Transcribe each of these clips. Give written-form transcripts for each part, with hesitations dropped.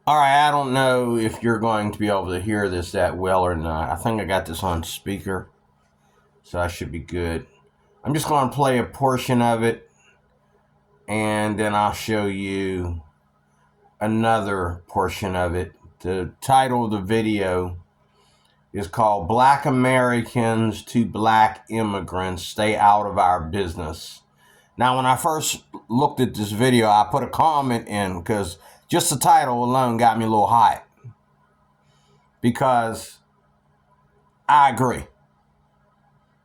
All right, I don't know if you're going to be able to hear this that well or not. I think I got this on speaker, so I should be good. I'm just going to play a portion of it, and then I'll show you another portion of it. The title of the video is called Black Americans to Black Immigrants Stay Out of Our Business. Now, when I first looked at this video, I put a comment in because just the title alone got me a little hot. Because I agree.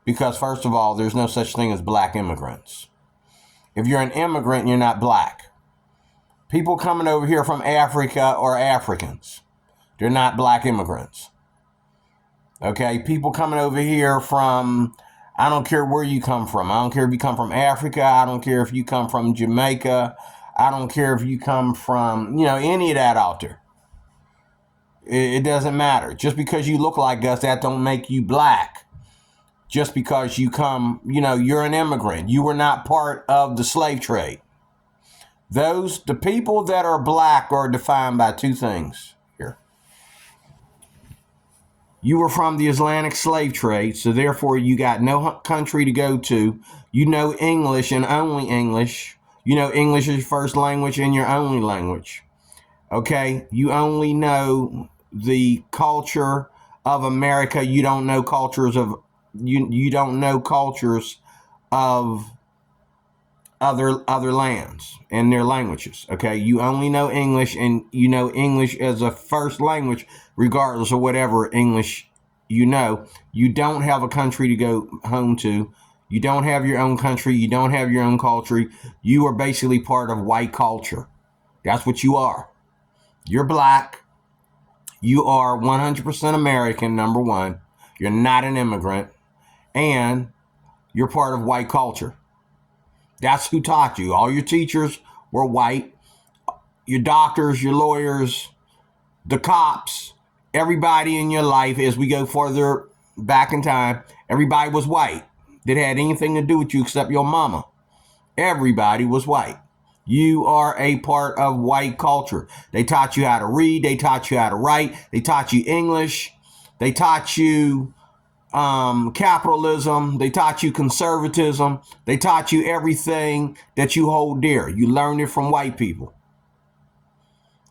Because, first of all, there's no such thing as black immigrants. If you're an immigrant, you're not black. People coming over here from Africa are Africans. They're not black immigrants. Okay? People coming over here from, I don't care where you come from. I don't care if you come from Africa. I don't care if you come from Jamaica. I don't care if you come from, any of that out there. It doesn't matter. Just because you look like us, that don't make you black. Just because you come, you're an immigrant. You were not part of the slave trade. The people that are black are defined by two things here. You were from the Atlantic slave trade, so therefore you got no country to go to. You know English and only English. You know English is your first language and your only language. Okay? You only know the culture of America. You don't know cultures of you don't know cultures of other lands and their languages. Okay, you only know English, and you know English as a first language, regardless of whatever English you know. You don't have a country to go home to. You don't have your own country. You don't have your own culture. You are basically part of white culture. That's what you are. You're black. You are 100% American, number one. You're not an immigrant. And you're part of white culture. That's who taught you. All your teachers were white. Your doctors, your lawyers, the cops, everybody in your life, as we go further back in time, everybody was white. That had anything to do with you except your mama. Everybody was white. You are a part of white culture. They taught you how to read. They taught you how to write. They taught you English. They taught you capitalism. They taught you conservatism. They taught you everything that you hold dear. You learned it from white people.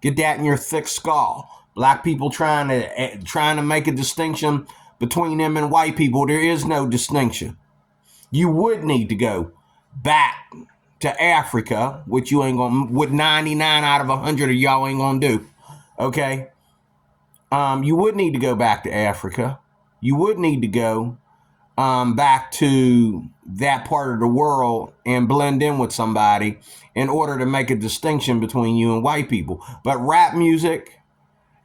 Get that in your thick skull. Black people trying to make a distinction between them and white people. There is no distinction. You would need to go back to Africa, which you ain't gonna, what 99 out of 100 of y'all ain't gonna do. Okay? You would need to go back to Africa. You would need to go back to that part of the world and blend in with somebody in order to make a distinction between you and white people. But rap music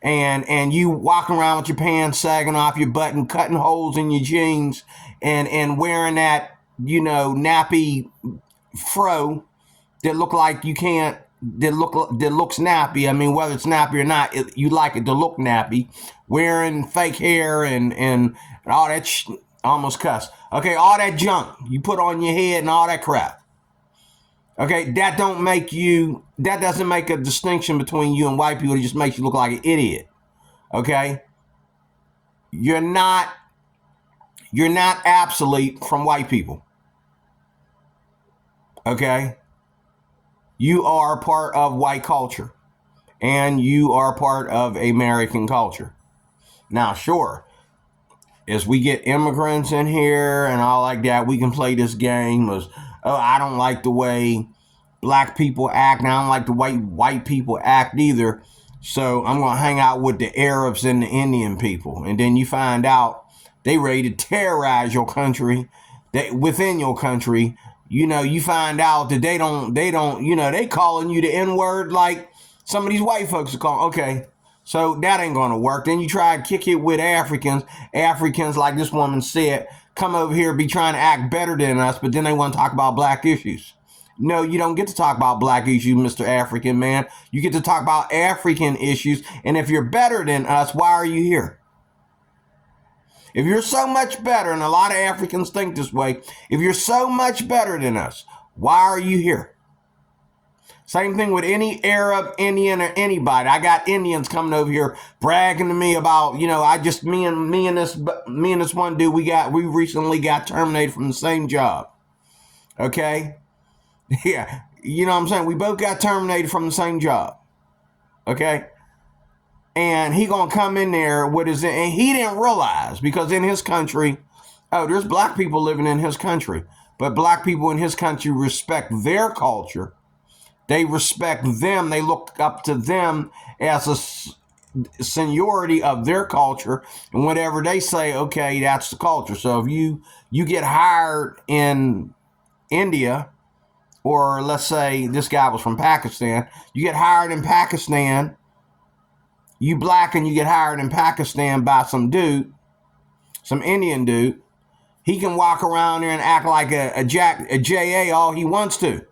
and you walking around with your pants sagging off your butt and cutting holes in your jeans and wearing that, nappy fro that look like you can't, that looks nappy. I mean, whether it's nappy or not, you like it to look nappy. Wearing fake hair and all that almost cuss. Okay, all that junk you put on your head and all that crap. Okay, that doesn't make a distinction between you and white people. It just makes you look like an idiot. Okay? You're not obsolete from white people. Okay? You are part of white culture, and you are part of American culture. Now, sure, as we get immigrants in here and all like that, we can play this game of, oh, I don't like the way black people act, and I don't like the way white people act either, so I'm going to hang out with the Arabs and the Indian people. And then you find out they ready to terrorize your country, within your country. You find out that they don't, they calling you the N-word like some of these white folks are calling. Okay, so that ain't going to work. Then you try to kick it with Africans. Africans, like this woman said, come over here, be trying to act better than us, but then they want to talk about black issues. No, you don't get to talk about black issues, Mr. African man. You get to talk about African issues. And if you're better than us, why are you here? If you're so much better, and a lot of Africans think this way, if you're so much better than us, why are you here? Same thing with any Arab, Indian, or anybody. I got Indians coming over here bragging to me about, me and this one dude, we recently got terminated from the same job. Okay? Yeah. You know what I'm saying? We both got terminated from the same job. Okay? And he gonna come in there with and he didn't realize, because in his country, there's black people living in his country, but black people in his country respect their culture. They respect them. They look up to them as a seniority of their culture, and whatever they say, okay, that's the culture. So if you get hired in India, or let's say this guy was from Pakistan, you get hired in Pakistan, you black, and you get hired in Pakistan by some Indian dude, he can walk around there and act like a JA all he wants to.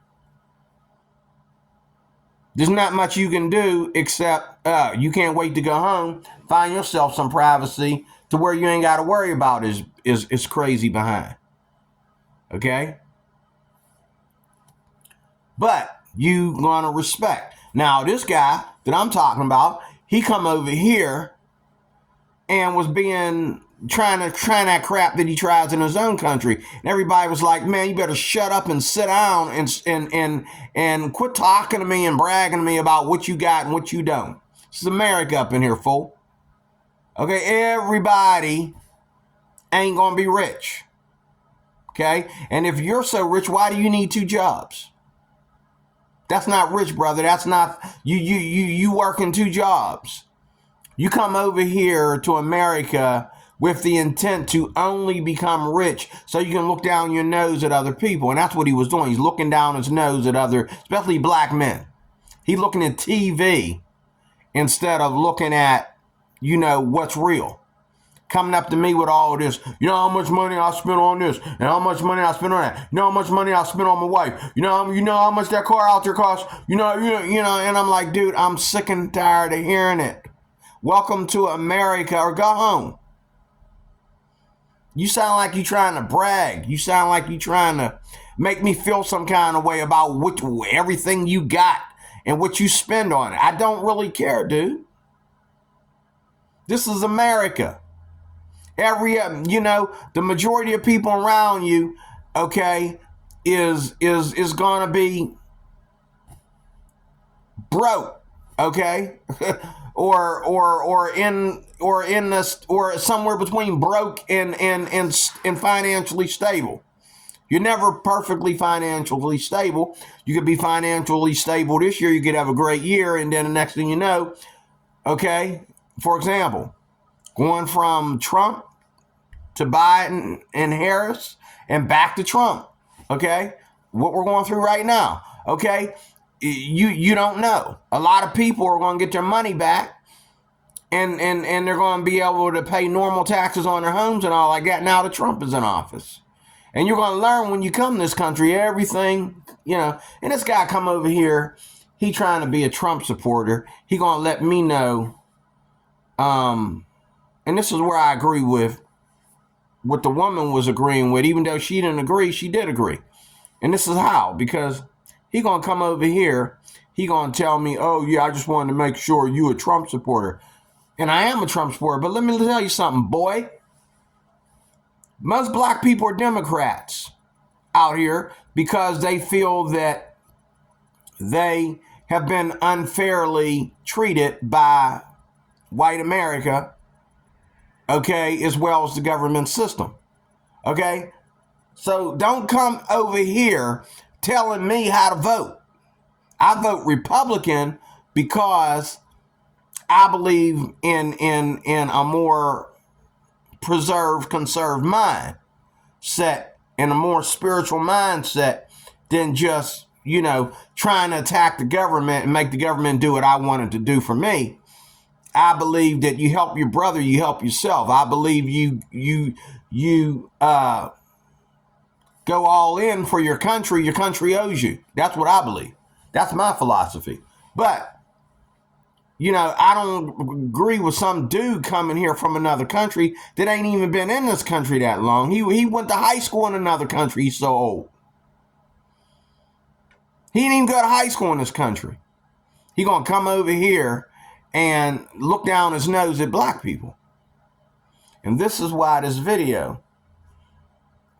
There's not much you can do except you can't wait to go home, find yourself some privacy to where you ain't got to worry about is crazy behind. Okay? But you gonna respect. Now, this guy that I'm talking about, he come over here and was trying that crap that he tries in his own country. And everybody was like, man, you better shut up and sit down and quit talking to me and bragging to me about what you got and what you don't. This is America up in here, fool. Okay, everybody ain't gonna be rich. Okay? And if you're so rich, why do you need 2 jobs? That's not rich, brother. That's not you working 2 jobs. You come over here to America with the intent to only become rich so you can look down your nose at other people. And that's what he was doing. He's looking down his nose at especially black men. He's looking at TV instead of looking at, what's real. Coming up to me with all this, how much money I spent on this, and how much money I spent on that, how much money I spent on my wife, how much that car out there costs, and I'm like, dude, I'm sick and tired of hearing it. Welcome to America, or go home. You sound like you trying to brag. You sound like you trying to make me feel some kind of way about everything you got and what you spend on it. I don't really care, dude. This is America. The majority of people around you, okay, is gonna be broke, okay, or somewhere between broke and financially stable. You're never perfectly financially stable. You could be financially stable this year. You could have a great year, and then the next thing you know, okay, for example, going from Trump to Biden and Harris and back to Trump, okay? What we're going through right now, okay? You don't know. A lot of people are going to get their money back and they're going to be able to pay normal taxes on their homes and all like that now that Trump is in office. And you're going to learn when you come to this country, everything, and this guy come over here, he trying to be a Trump supporter. He going to let me know, and this is where I agree with what the woman was agreeing with. Even though she didn't agree, she did agree. And this is how, because he going to come over here, he going to tell me, oh yeah, I just wanted to make sure you a Trump supporter. And I am a Trump supporter, but let me tell you something, boy. Most black people are Democrats out here because they feel that they have been unfairly treated by white America, okay, as well as the government system, okay? So don't come over here telling me how to vote. I vote Republican because I believe in a more preserved, conserved mindset and a more spiritual mindset than just, trying to attack the government and make the government do what I want it to do for me. I believe that you help your brother, you help yourself. I believe you go all in for your country owes you. That's what I believe. That's my philosophy. But I don't agree with some dude coming here from another country that ain't even been in this country that long. He went to high school in another country. He's so old. He didn't even go to high school in this country. He gonna come over here and look down his nose at black people. And this is why this video,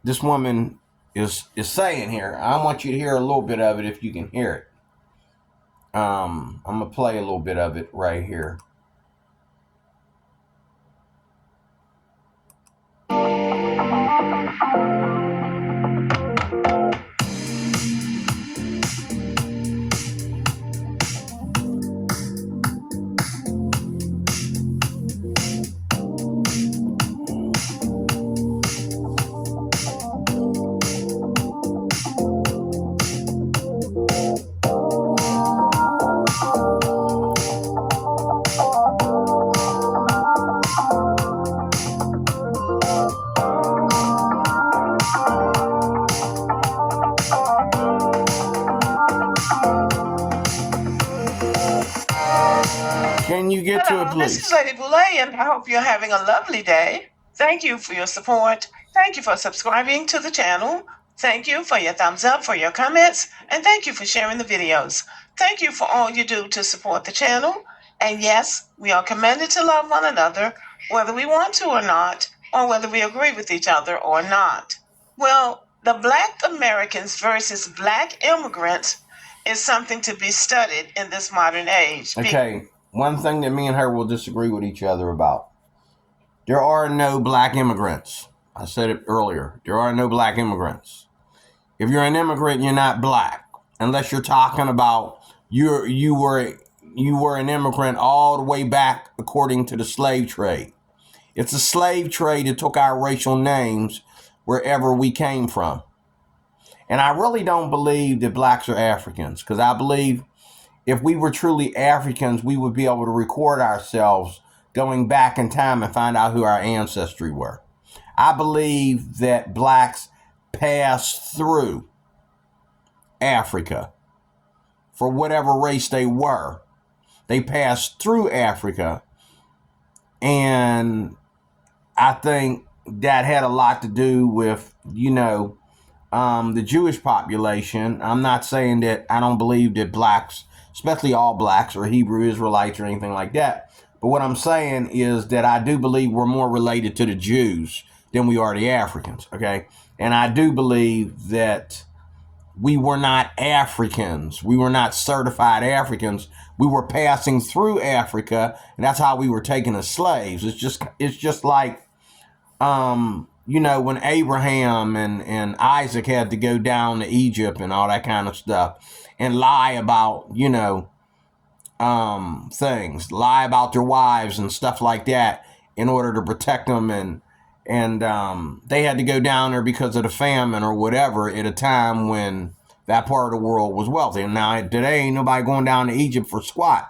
this woman is saying here. I want you to hear a little bit of it if you can hear it. I'm gonna play a little bit of it right here. Can you get to it, please? This is Lady Boulay, and I hope you're having a lovely day. Thank you for your support. Thank you for subscribing to the channel. Thank you for your thumbs up, for your comments, and thank you for sharing the videos. Thank you for all you do to support the channel. And yes, we are commanded to love one another, whether we want to or not, or whether we agree with each other or not. Well, the Black Americans versus Black immigrants is something to be studied in this modern age. Okay, one thing that me and her will disagree with each other about. There are no black immigrants. I said it earlier. There are no black immigrants. If you're an immigrant, you're not black. Unless you're talking about you were an immigrant all the way back according to the slave trade. It's a slave trade that took our racial names wherever we came from. And I really don't believe that blacks are Africans, because I believe if we were truly Africans, we would be able to record ourselves going back in time and find out who our ancestry were. I believe that blacks passed through Africa for whatever race they were. They passed through Africa, and I think that had a lot to do with, the Jewish population. I'm not saying that I don't believe that blacks, especially all blacks or Hebrew Israelites or anything like that. But what I'm saying is that I do believe we're more related to the Jews than we are the Africans, okay? And I do believe that we were not Africans. We were not certified Africans. We were passing through Africa, and that's how we were taken as slaves. It's just like, when Abraham and Isaac had to go down to Egypt and all that kind of stuff and lie about, things, lie about their wives and stuff like that in order to protect them. And they had to go down there because of the famine or whatever at a time when that part of the world was wealthy. And now today ain't nobody going down to Egypt for squat.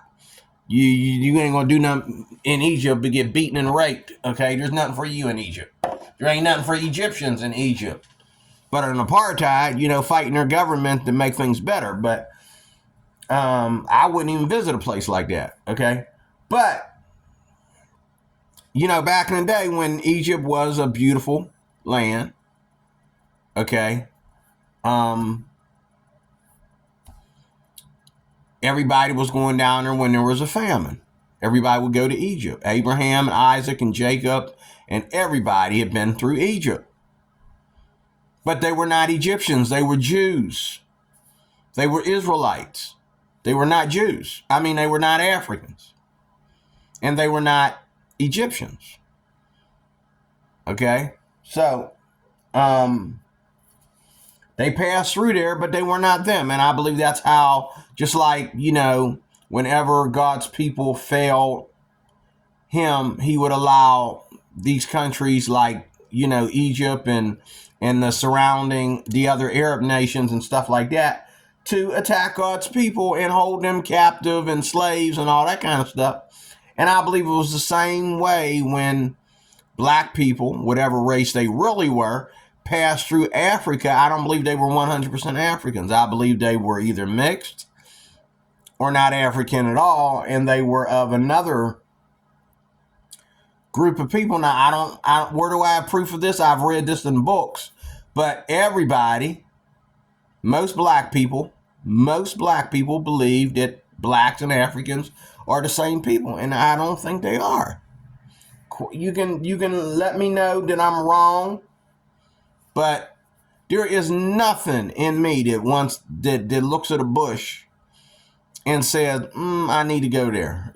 You ain't gonna do nothing in Egypt but get beaten and raped. Okay, there's nothing for you in Egypt. There ain't nothing for Egyptians in Egypt. But in apartheid, fighting their government to make things better. But I wouldn't even visit a place like that. Okay, but back in the day when Egypt was a beautiful land. Okay, everybody was going down there when there was a famine. Everybody would go to Egypt. Abraham and Isaac and Jacob and everybody had been through Egypt. But they were not Egyptians. They were Jews. They were Israelites. They were not Jews. They were not Africans. And they were not Egyptians. Okay? So, they passed through there, but they were not them. And I believe that's how, just like, whenever God's people failed him, he would allow these countries like, Egypt and the other Arab nations and stuff like that to attack God's people and hold them captive and slaves and all that kind of stuff. And I believe it was the same way when black people, whatever race they really were, passed through Africa. I don't believe they were 100% Africans. I believe they were either mixed or not African at all, and they were of another group of people. Now, where do I have proof of this? I've read this in books, but everybody, most black people Most black people believe that blacks and Africans are the same people, and I don't think they are. You can let me know that I'm wrong, but there is nothing in me that looks at a bush and says, I need to go there.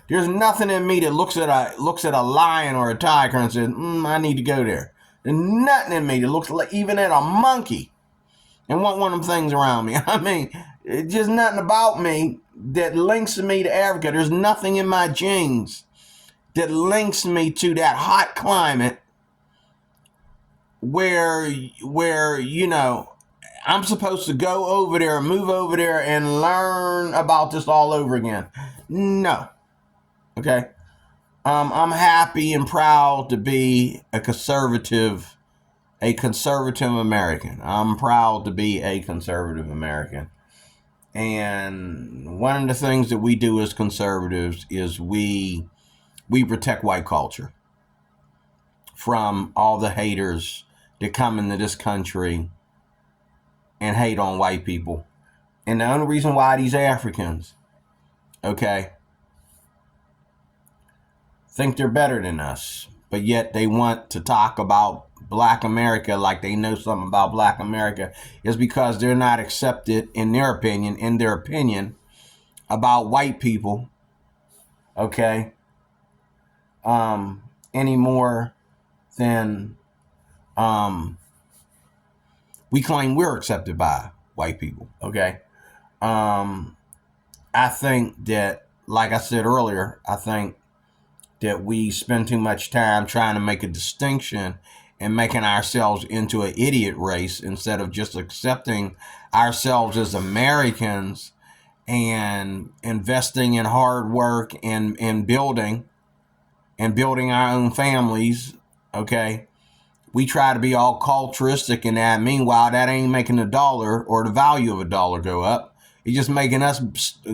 There's nothing in me that looks at a lion or a tiger and says, I need to go there. There's nothing in me that looks like even at a monkey and want one of them things around me. I mean, it's just nothing about me that links me to Africa. There's nothing in my genes that links me to that hot climate where I'm supposed to go over there, move over there, and learn about this all over again. No. Okay. I'm happy and proud to be a conservative American. I'm proud to be a conservative American. And one of the things that we do as conservatives is we protect white culture from all the haters that come into this country and hate on white people. And the only reason why these Africans, okay, think they're better than us, but yet they want to talk about Black America like they know something about Black America, is because they're not accepted in their opinion about white people, okay, any more than we claim we're accepted by white people, okay? I think that, like I said earlier, I think that we spend too much time trying to make a distinction and making ourselves into an idiot race instead of just accepting ourselves as Americans and investing in hard work and building our own families, okay? We try to be all culturistic in that. Meanwhile, that ain't making the dollar or the value of a dollar go up. It's just making us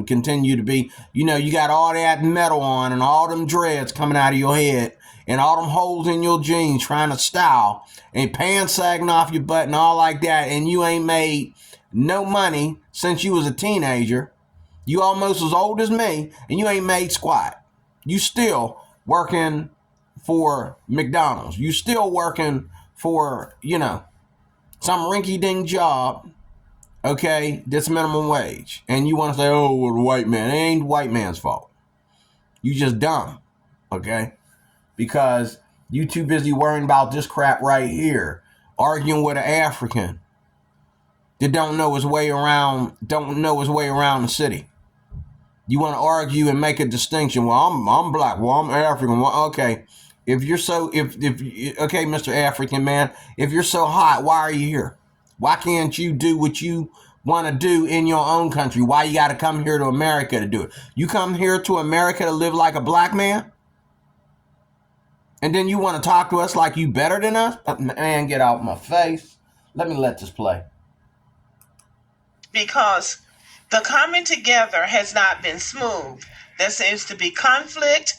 continue to be, you got all that metal on and all them dreads coming out of your head and all them holes in your jeans trying to style and pants sagging off your butt and all like that. And you ain't made no money since you was a teenager. You almost as old as me and you ain't made squat. You still working for McDonald's. You still working for, some rinky-dink job, okay, that's minimum wage. And you want to say, oh, well, the white man. It ain't the white man's fault. You just dumb, okay? Because you too busy worrying about this crap right here, arguing with an African that don't know his way around the city. You want to argue and make a distinction. Well, I'm black. Well, I'm African. Well, okay. Okay, Mr. African man, if you're so hot, why are you here? Why can't you do what you want to do in your own country? Why you got to come here to America to do it? You come here to America to live like a black man? And then you want to talk to us like you better than us? Man, get out my face. Let me let this play. Because the coming together has not been smooth. There seems to be conflict.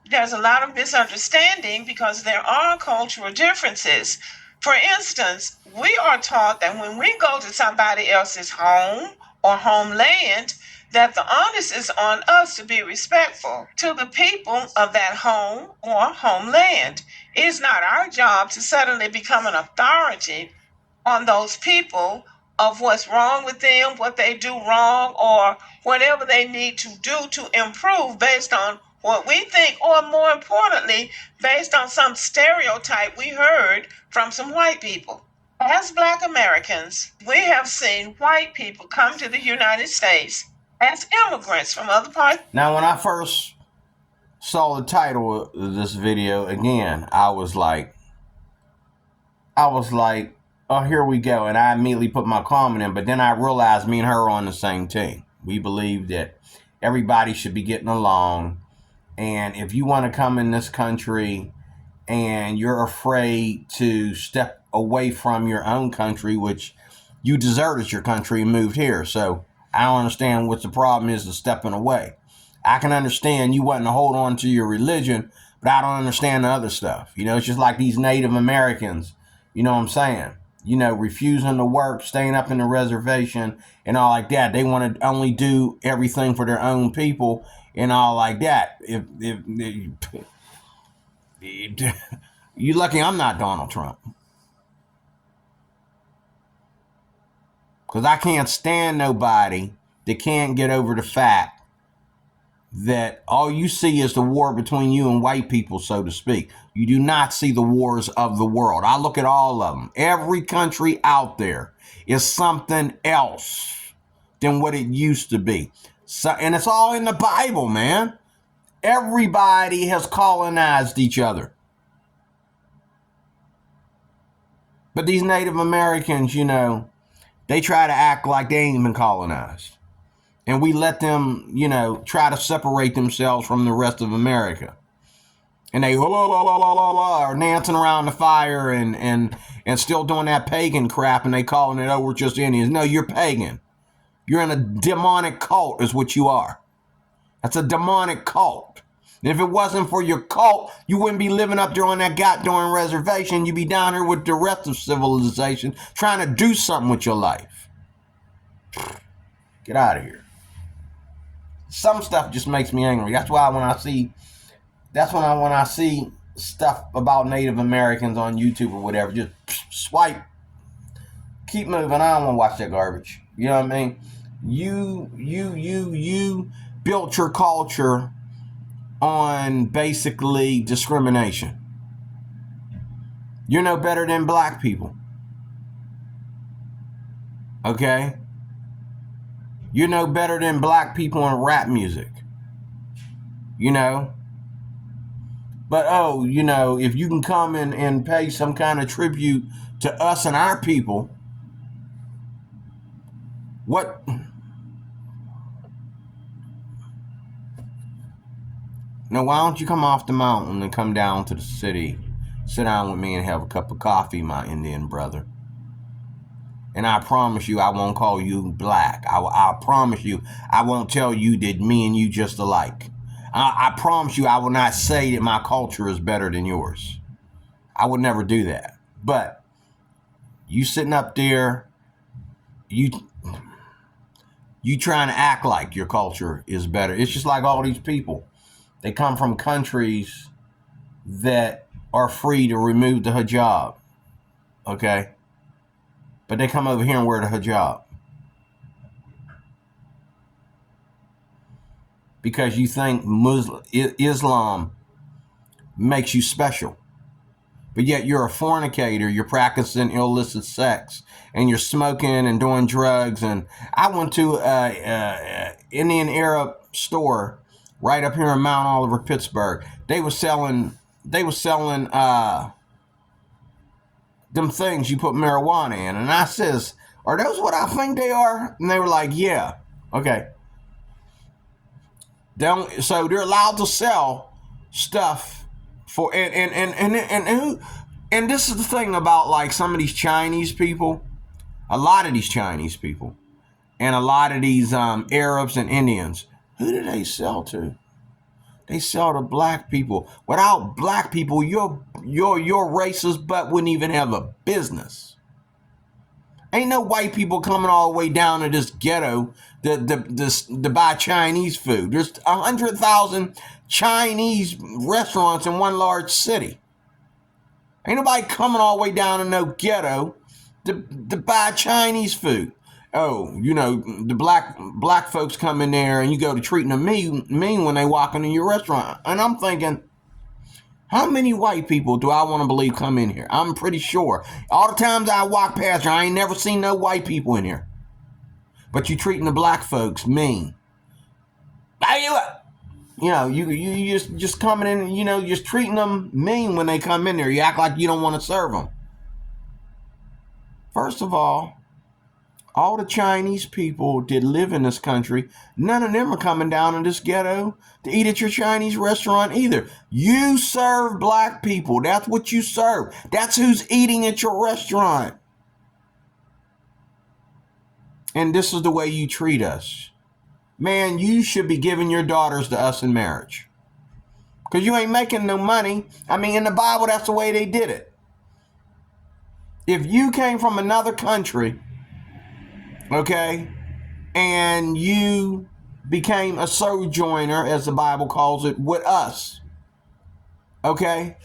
There's a lot of misunderstanding because there are cultural differences. For instance, we are taught that when we go to somebody else's home or homeland, that the onus is on us to be respectful to the people of that home or homeland. It is not our job to suddenly become an authority on those people of what's wrong with them, what they do wrong, or whatever they need to do to improve based on what we think, or more importantly, based on some stereotype we heard from some white people. As Black Americans, we have seen white people come to the United States as immigrants from other parts. Now, when I first saw the title of this video, again, I was like, oh, here we go. And I immediately put my comment in, but then I realized me and her are on the same team. We believe that everybody should be getting along. And if you want to come in this country and you're afraid to step away from your own country, which you deserted your country and moved here. So I don't understand what the problem is of stepping away. I can understand you wanting to hold on to your religion, but I don't understand the other stuff. It's just like these Native Americans. You know what I'm saying? refusing to work, staying up in the reservation and all like that. They want to only do everything for their own people and all like that. If you lucky I'm not Donald Trump. Because I can't stand nobody that can't get over the fact that all you see is the war between you and white people, so to speak. You do not see the wars of the world. I look at all of them. Every country out there is something else than what it used to be. So, and it's all in the Bible, man. Everybody has colonized each other. But these Native Americans, they try to act like they ain't been colonized. And we let them, try to separate themselves from the rest of America. And they are dancing around the fire and still doing that pagan crap, and they calling it, we're just Indians. No, you're pagan. You're in a demonic cult is what you are. That's a demonic cult. And if it wasn't for your cult, you wouldn't be living up there on that goddamn reservation. You'd be down here with the rest of civilization trying to do something with your life. Get out of here. Some stuff just makes me angry. That's why when I see stuff about Native Americans on YouTube or whatever, just swipe, keep moving. I don't want to watch that garbage. You know what I mean? You built your culture on basically discrimination. You're no better than black people. Okay? You're no better than black people in rap music. But, if you can come and pay some kind of tribute to us and our people, what? Now, why don't you come off the mountain and come down to the city, sit down with me and have a cup of coffee, my Indian brother? And I promise you, I won't call you black. I promise you, I won't tell you that me and you just alike. I promise you, I will not say that my culture is better than yours. I would never do that. But you sitting up there, you trying to act like your culture is better. It's just like all these people. They come from countries that are free to remove the hijab. Okay? But they come over here and wear the hijab. Because you think Islam makes you special. But yet you're a fornicator, you're practicing illicit sex, and you're smoking and doing drugs. And I went to an Indian Arab store right up here in Mount Oliver, Pittsburgh. They were selling them things you put marijuana in. And I says, are those what I think they are? And they were like, yeah. Okay. So they're allowed to sell stuff for, and this is the thing about like some of these Chinese people, a lot of these Chinese people, and a lot of these Arabs and Indians. Who do they sell to? They sell to black people. Without black people, your racist butt wouldn't even have a business. Ain't no white people coming all the way down to this ghetto to buy Chinese food. There's 100,000 Chinese restaurants in one large city. Ain't nobody coming all the way down to no ghetto to buy Chinese food. Oh, the black folks come in there and you go to treating them mean when they walk into your restaurant. And I'm thinking, how many white people do I want to believe come in here? I'm pretty sure. All the times I walk past here, I ain't never seen no white people in here. But you treating the black folks mean. You just coming in, just treating them mean when they come in there. You act like you don't want to serve them. First of all the Chinese people that live in this country, none of them are coming down in this ghetto to eat at your Chinese restaurant either. You serve black people. That's what you serve. That's who's eating at your restaurant. And this is the way you treat us. Man, you should be giving your daughters to us in marriage. Because you ain't making no money. I mean, in the Bible, that's the way they did it. If you came from another country, okay, and you became a sojourner, as the Bible calls it, with us, okay,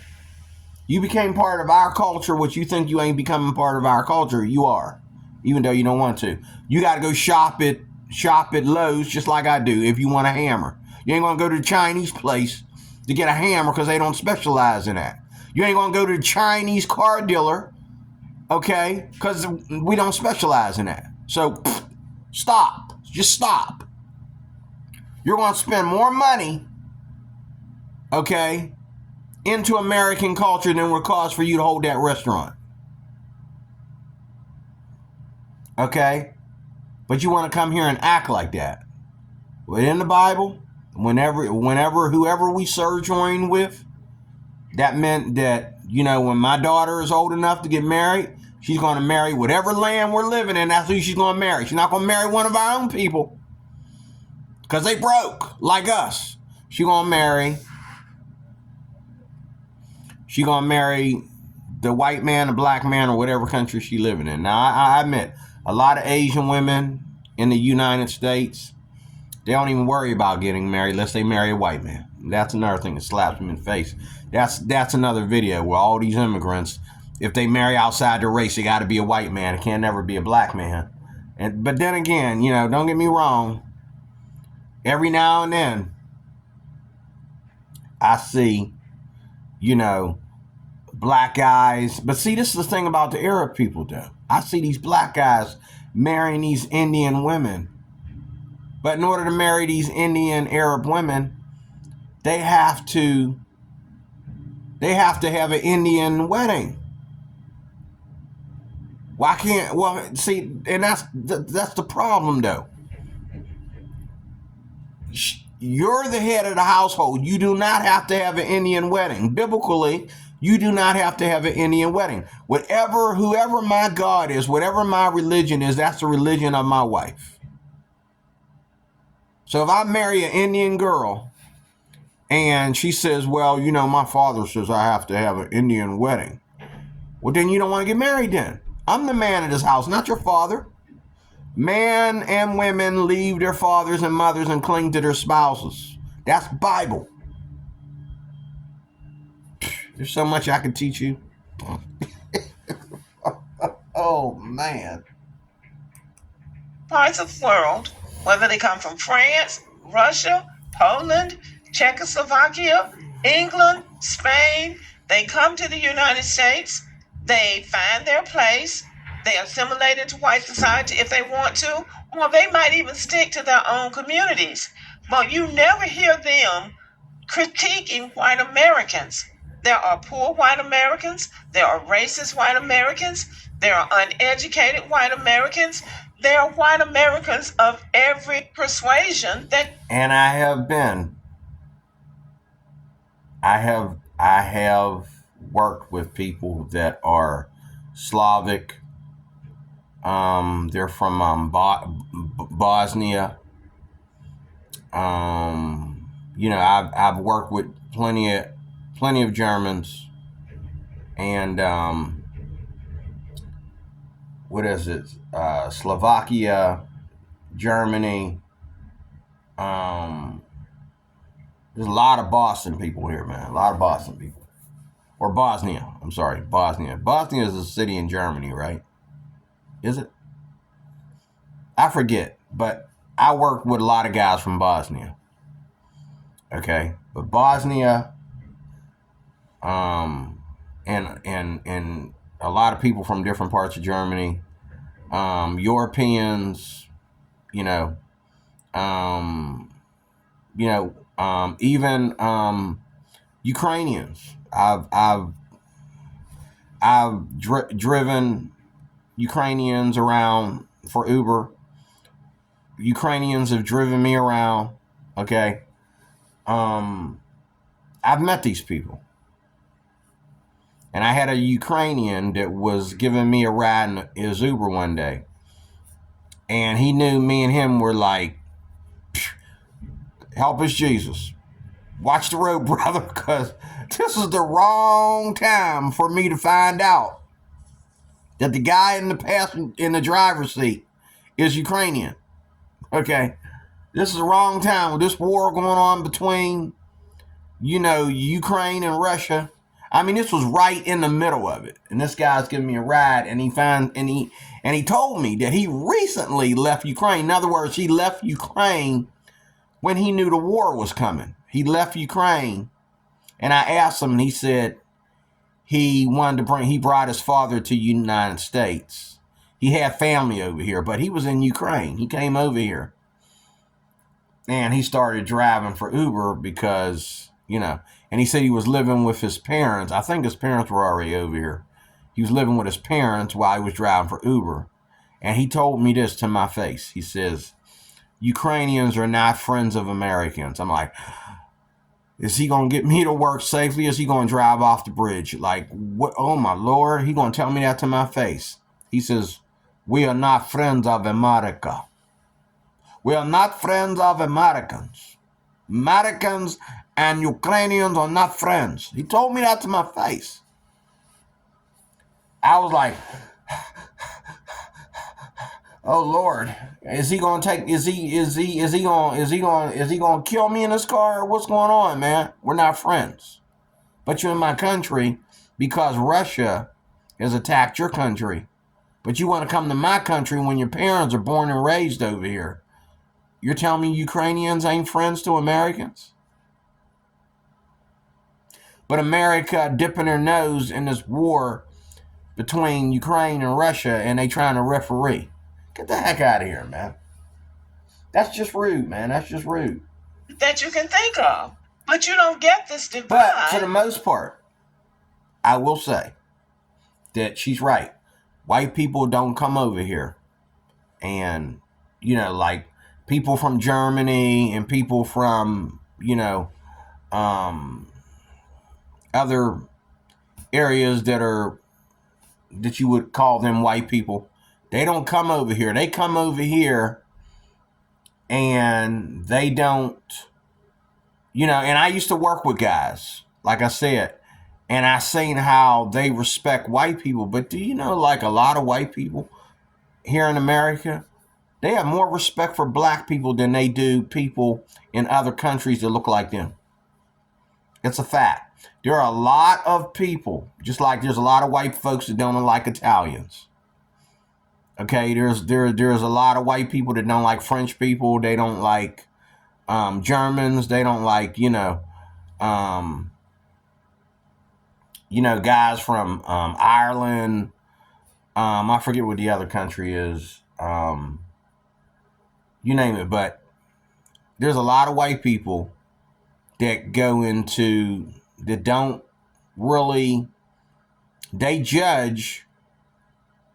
you became part of our culture, which you think you ain't becoming part of our culture. You are, even though you don't want to. You got to go shop at Lowe's just like I do if you want a hammer. You ain't going to go to the Chinese place to get a hammer because they don't specialize in that. You ain't going to go to the Chinese car dealer, okay, because we don't specialize in that. So stop. Just stop. You're going to spend more money, okay, into American culture than would cost for you to hold that restaurant. Okay? But you want to come here and act like that. But in the Bible, whenever whoever we sojourn with, that meant that, when my daughter is old enough to get married, she's going to marry whatever land we're living in. That's who she's going to marry. She's not going to marry one of our own people because they broke like us. She's going to marry the white man, the black man, or whatever country she's living in. Now, I admit, a lot of Asian women in the United States, they don't even worry about getting married unless they marry a white man. That's another thing that slaps them in the face. That's another video where all these immigrants, if they marry outside their race, they got to be a white man. It can't never be a black man. But then again, don't get me wrong. Every now and then, I see, black guys. But see, this is the thing about the Arab people, though. I see these black guys marrying these Indian women. But in order to marry these Indian Arab women, they have to have an Indian wedding. Why can't? Well, see, and that's the problem, though. You're the head of the household. You do not have to have an Indian wedding. Biblically, you do not have to have an Indian wedding. Whoever my God is, whatever my religion is, that's the religion of my wife. So if I marry an Indian girl and she says, well, my father says I have to have an Indian wedding. Well, then you don't want to get married then. I'm the man of this house, not your father. Men and women leave their fathers and mothers and cling to their spouses. That's Bible. There's so much I could teach you. Oh, man. Parts of the world, whether they come from France, Russia, Poland, Czechoslovakia, England, Spain, they come to the United States, they find their place, they assimilate into white society if they want to, or they might even stick to their own communities. But you never hear them critiquing white Americans. There are poor white Americans, there are racist white Americans, there are uneducated white Americans, there are white Americans of every persuasion And I have worked with people that are Slavic. They're from Bosnia. I've worked with plenty of Germans, and what is it? Slovakia, Germany. There's a lot of Boston people here, man. A lot of Boston people. Or Bosnia. I'm sorry, Bosnia. Bosnia is a city in Germany, right? Is it? I forget, but I worked with a lot of guys from Bosnia. Okay, but Bosnia, and a lot of people from different parts of Germany, Europeans, even Ukrainians. I've driven Ukrainians around for Uber. Ukrainians have driven me around. Okay. I've met these people. And I had a Ukrainian that was giving me a ride in his Uber one day. And he knew me and him were like, help us, Jesus. Watch the road, brother, because this is the wrong time for me to find out that the guy in the driver's seat is Ukrainian. Okay, this is the wrong time with this war going on between, Ukraine and Russia. I mean, this was right in the middle of it, and this guy's giving me a ride, and he told me that he recently left Ukraine. In other words, he left Ukraine when he knew the war was coming. He left Ukraine, and I asked him, and he said he brought his father to the United States. He had family over here, but he was in Ukraine. He came over here, and he started driving for Uber because, and he said he was living with his parents. I think his parents were already over here. He was living with his parents while he was driving for Uber. And he told me this to my face. He says, Ukrainians are not friends of Americans. I'm like, is he going to get me to work safely? Is he going to drive off the bridge? Like, what? Oh, my Lord. He going to tell me that to my face. He says, we are not friends of America. We are not friends of Americans. Americans and Ukrainians are not friends. He told me that to my face. I was like, oh Lord, is he gonna kill me in this car, or what's going on, man? We're not friends. But you're in my country because Russia has attacked your country. But you want to come to my country when your parents are born and raised over here. You're telling me Ukrainians ain't friends to Americans? But America dipping their nose in this war between Ukraine and Russia, and they trying to referee. Get the heck out of here, man. That's just rude, man. That's just rude. That you can think of. But you don't get this divide. But for the most part, I will say that she's right. White people don't come over here. And, like people from Germany and people from, other areas that you would call them white people, they don't come over here. They come over here and they don't, and I used to work with guys, like I said, and I seen how they respect white people. But do you know, like a lot of white people here in America, they have more respect for black people than they do people in other countries that look like them. It's a fact. There are a lot of people, just like there's a lot of white folks that don't like Italians. Okay, there's a lot of white people that don't like French people. They don't like Germans. They don't like guys from Ireland. I forget what the other country is. You name it, but there's a lot of white people that don't really, they judge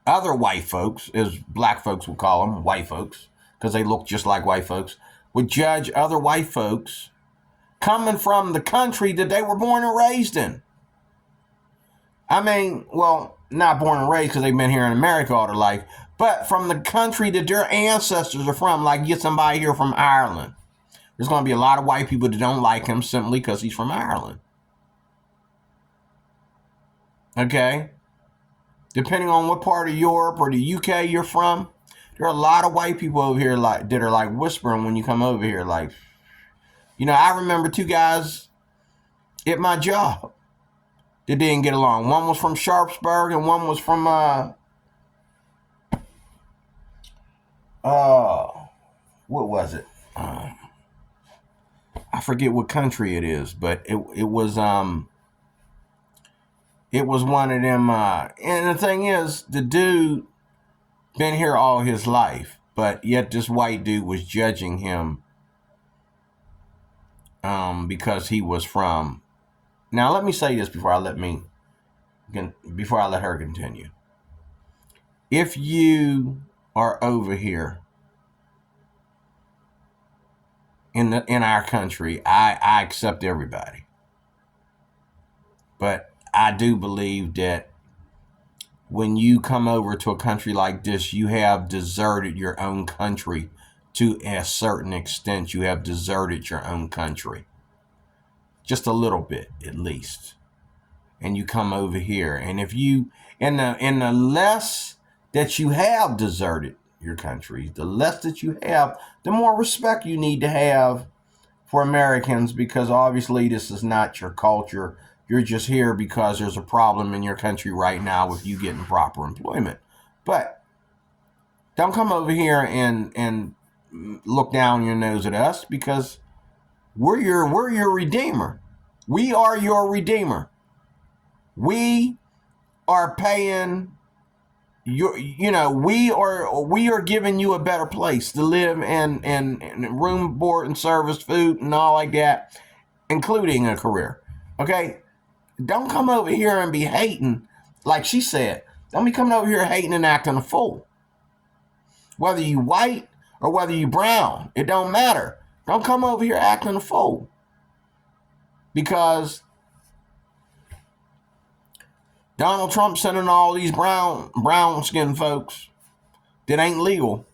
other white folks, as black folks would call them, white folks, because they look just like white folks, would judge other white folks coming from the country that they were born and raised in. I mean, well, not born and raised because they've been here in America all their life, but from the country that their ancestors are from. Like, get somebody here from Ireland. There's going to be a lot of white people that don't like him simply because he's from Ireland. Okay? Depending on what part of Europe or the UK you're from, there are a lot of white people over here that are whispering when you come over here. Like, I remember two guys at my job that didn't get along. One was from Sharpsburg and one was from what was it? I forget what country it is, but it was one of them. And the thing is, the dude been here all his life, but yet this white dude was judging him because he was from. Now let me say this before I let her continue. If you are over here in our country, I accept everybody. But I do believe that when you come over to a country like this, you have deserted your own country to a certain extent. You have deserted your own country. Just a little bit, at least. and you come over here. And if you, and the less that you have deserted your country, the less that you have, the more respect you need to have for Americans, because obviously this is not your culture. You're just here because there's a problem in your country right now with you getting proper employment. But don't come over here and look down your nose at us, because we're your redeemer. We are your redeemer. We are paying we are giving you a better place to live, and room, board, and service, food, and all like that, including a career. Okay? Don't come over here and be hating, like she said. Don't be coming over here hating and acting a fool. Whether you white or whether you brown, it don't matter. Don't come over here acting a fool. Because Donald Trump sending all these brown skinned folks that ain't legal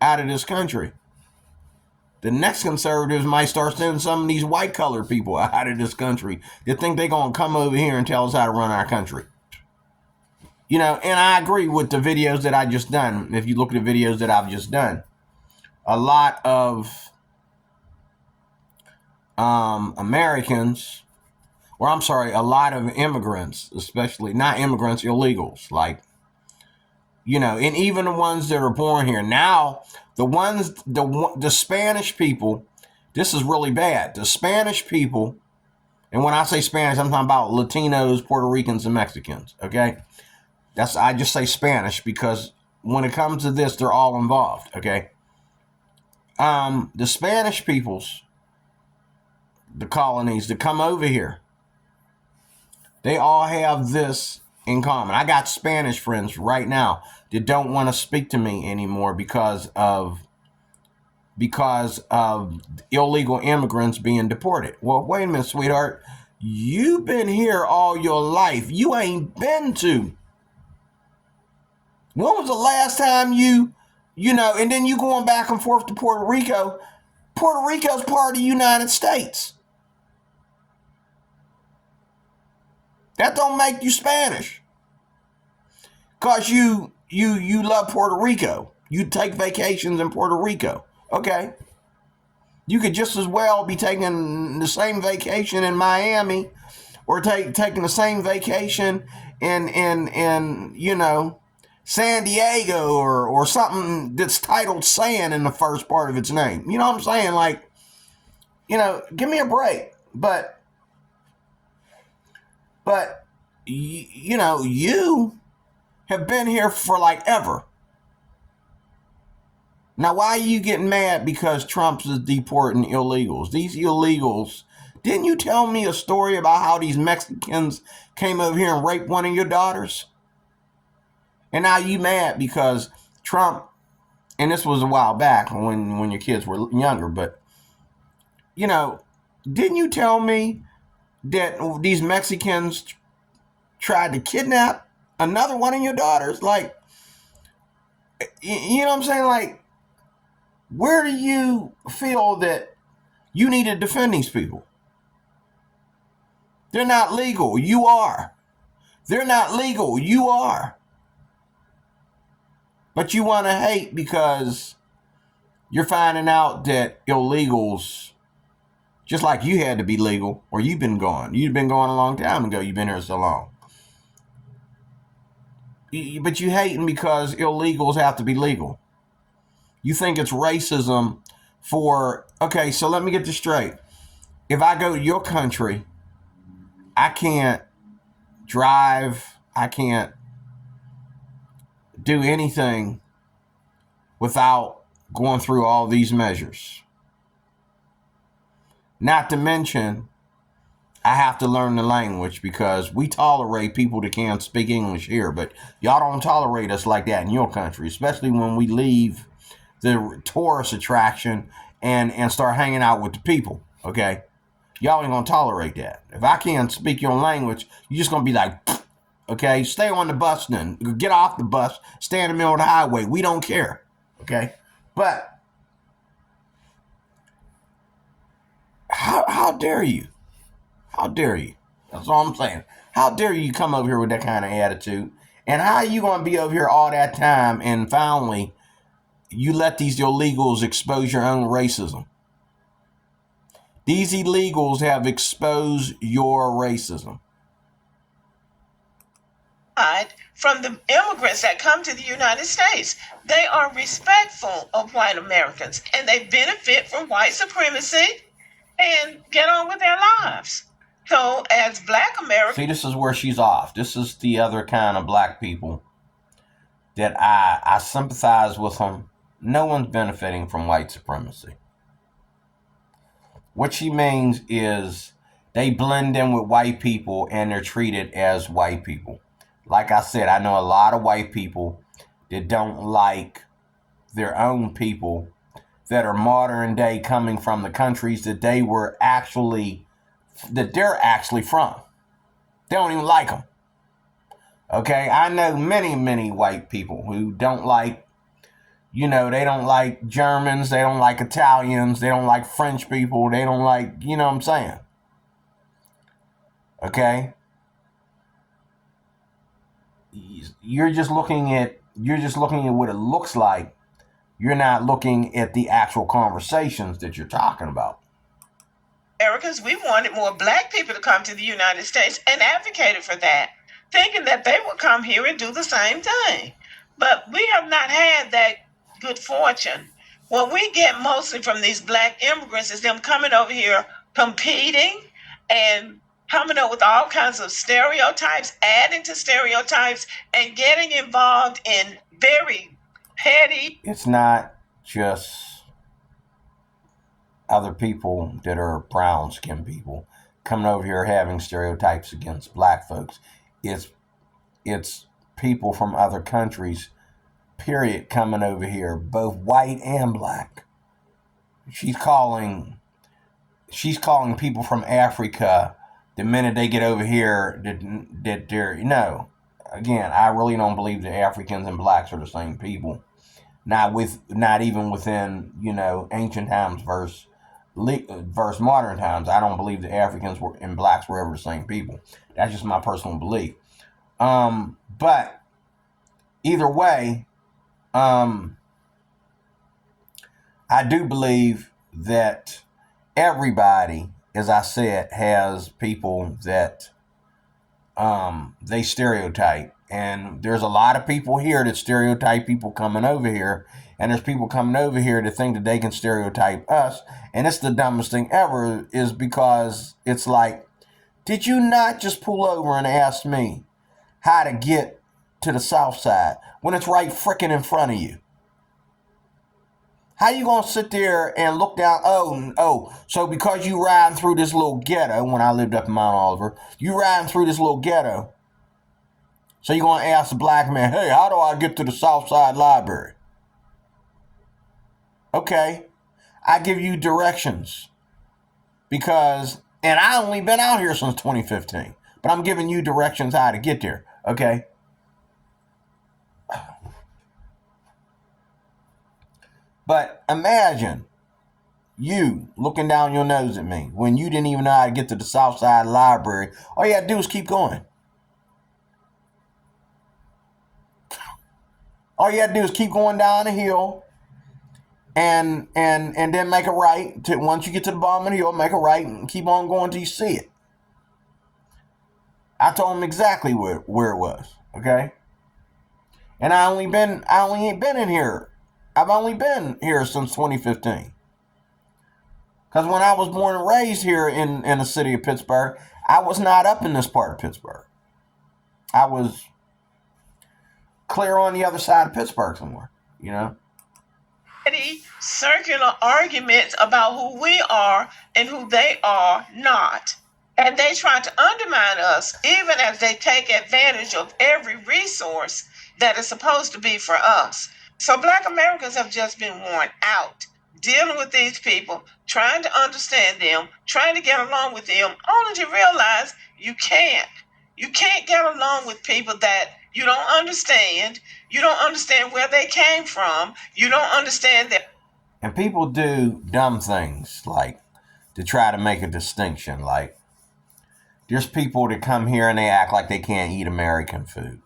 out of this country. The next conservatives might start sending some of these white colored people out of this country that think they're going to come over here and tell us how to run our country. And I agree with the videos that I just done. If you look at the videos that I've just done, a lot of Americans, or I'm sorry, a lot of immigrants, especially not immigrants, illegals, like, and even the ones that are born here. Now, the Spanish people, this is really bad. The Spanish people, and when I say Spanish, I'm talking about Latinos, Puerto Ricans, and Mexicans, okay? I just say Spanish because when it comes to this, they're all involved, okay? The Spanish peoples, the colonies that come over here, they all have this in common. I got Spanish friends right now that don't want to speak to me anymore because of illegal immigrants being deported. Well, wait a minute, sweetheart. You've been here all your life. You ain't been to. When was the last time and then you going back and forth to Puerto Rico? Puerto Rico's part of the United States. That don't make you Spanish. Because you love Puerto Rico. You take vacations in Puerto Rico. Okay. You could just as well be taking the same vacation in Miami, or taking the same vacation in San Diego, or something that's titled San in the first part of its name. You know what I'm saying? Like, give me a break. But you have been here for like ever. Now, why are you getting mad because Trump is deporting illegals? These illegals, didn't you tell me a story about how these Mexicans came over here and raped one of your daughters? And now you mad because Trump, and this was a while back when your kids were younger, but, didn't you tell me that these Mexicans tried to kidnap another one of your daughters? Like, you know what I'm saying? Like, where do you feel that you need to defend these people? They're not legal. You are. They're not legal. You are. But you want to hate because you're finding out that illegals, just like you had to be legal, or you've been gone. You've been gone a long time ago. You've been here so long. But you hating because illegals have to be legal. You think it's racism okay, so let me get this straight. If I go to your country, I can't drive, I can't do anything without going through all these measures. Not to mention, I have to learn the language, because we tolerate people that can't speak English here, but y'all don't tolerate us like that in your country, especially when we leave the tourist attraction and start hanging out with the people, okay? Y'all ain't gonna tolerate that. If I can't speak your language, you're just gonna be like, okay, stay on the bus then. Get off the bus, stay in the middle of the highway. We don't care, okay? But how dare you? How dare you? That's all I'm saying. How dare you come over here with that kind of attitude? And how are you going to be over here all that time and finally you let these illegals expose your own racism? These illegals have exposed your racism. From the immigrants that come to the United States. They are respectful of white Americans and they benefit from white supremacy and get on with their lives. So, as black Americans. See, this is where she's off. This is the other kind of black people that I sympathize with them. No one's benefiting from white supremacy. What she means is they blend in with white people and they're treated as white people. Like I said, I know a lot of white people that don't like their own people that are modern day coming from the countries that they're actually from. They don't even like them. Okay, I know many white people who don't like, they don't like Germans, they don't like Italians, they don't like French people, they don't like, what I'm saying? Okay? You're just looking at what it looks like. You're not looking at the actual conversations that you're talking about. Americans, we wanted more black people to come to the United States and advocated for that, thinking that they would come here and do the same thing. But we have not had that good fortune. What we get mostly from these black immigrants is them coming over here, competing and coming up with all kinds of stereotypes, adding to stereotypes, and getting involved in very petty. It's not just other people that are brown skinned people coming over here having stereotypes against black folks. It's people from other countries, period, coming over here, both white and black. She's calling people from Africa the minute they get over here that they're, again, I really don't believe that Africans and blacks are the same people. Not even within, ancient times versus modern times. I don't believe that Africans and blacks were ever the same people. That's just my personal belief. But either way, I do believe that everybody, as I said, has people that they stereotype. And there's a lot of people here that stereotype people coming over here. And there's people coming over here that think that they can stereotype us. And it's the dumbest thing ever, is because it's like, did you not just pull over and ask me how to get to the south side when it's right frickin' in front of you? How you gonna sit there and look down? So because you riding through this little ghetto, when I lived up in Mount Oliver, you riding through this little ghetto, so you're gonna ask the black man, hey, how do I get to the South Side Library? Okay, I give you directions and I only been out here since 2015, but I'm giving you directions how to get there. Okay. But imagine you looking down your nose at me when you didn't even know how to get to the South Side Library. All you gotta do is keep going. All you gotta do is keep going down the hill and then make a right. Once you get to the bottom of the hill, make a right and keep on going till you see it. I told him exactly where it was. Okay. And I only ain't been in here. I've only been here since 2015. Because when I was born and raised here in the city of Pittsburgh, I was not up in this part of Pittsburgh. I was clear on the other side of Pittsburgh somewhere, Circular arguments about who we are and who they are not. And they try to undermine us, even as they take advantage of every resource that is supposed to be for us. So black Americans have just been worn out dealing with these people, trying to understand them, trying to get along with them, only to realize you can't. You can't get along with people that you don't understand. You don't understand where they came from. You don't understand that. And people do dumb things like to try to make a distinction. Like There's people that come here and they act like they can't eat American food.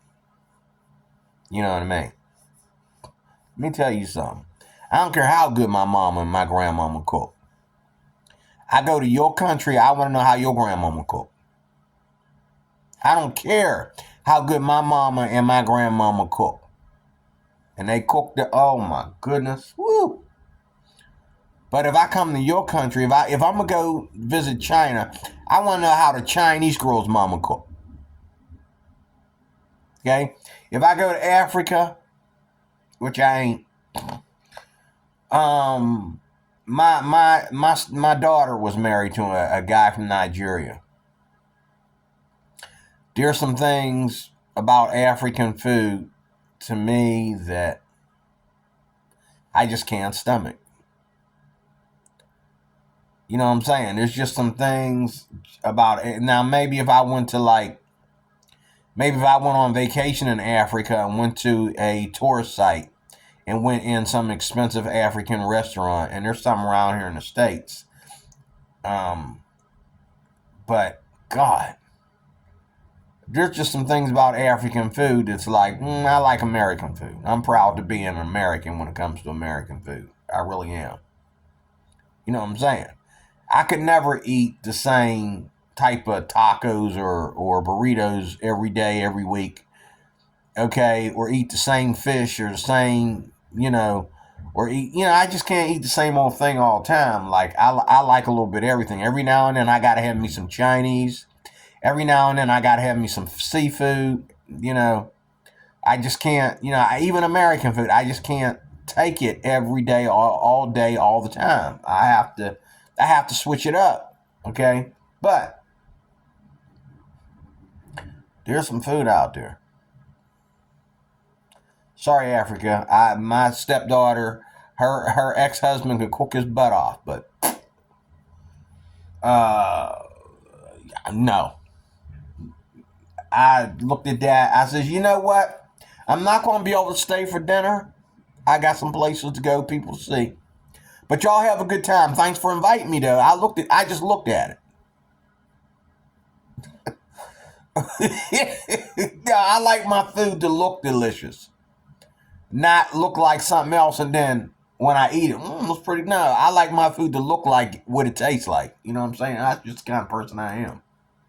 You know what I mean? Let me tell you something. I don't care how good my mama and my grandmama cook. I go to your country, I want to know how your grandmama cook. I don't care how good my mama and my grandmama cook. And they cook oh my goodness. Woo. But if I come to your country, if I'm gonna go visit China, I want to know how the Chinese girl's mama cook. Okay? If I go to Africa, which I ain't, my daughter was married to a guy from Nigeria. There's some things about African food to me that I just can't stomach. You know what I'm saying? There's just some things about it. Now, maybe if I went on vacation in Africa and went to a tourist site and went in some expensive African restaurant, and there's some around here in the States. But God, there's just some things about African food that's like, I like American food. I'm proud to be an American when it comes to American food. I really am. You know what I'm saying? I could never eat the same type of tacos or burritos every day, every week. Okay, or eat the same fish or the same, I just can't eat the same old thing all the time. Like, I like a little bit of everything. Every now and then I got to have me some Chinese. Every now and then I got to have me some seafood. I just can't, even American food, I just can't take it every day, all day, all the time. I have to switch it up. Okay. But there's some food out there. Sorry, Africa. My stepdaughter, her ex-husband could cook his butt off, but no. I looked at that. I says, you know what? I'm not going to be able to stay for dinner. I got some places to go, people to see. But y'all have a good time. Thanks for inviting me, though. I just looked at it. Yeah, I like my food to look delicious, not look like something else. And then when I eat it, it's pretty. No, I like my food to look like what it tastes like. You know what I'm saying? That's just the kind of person I am.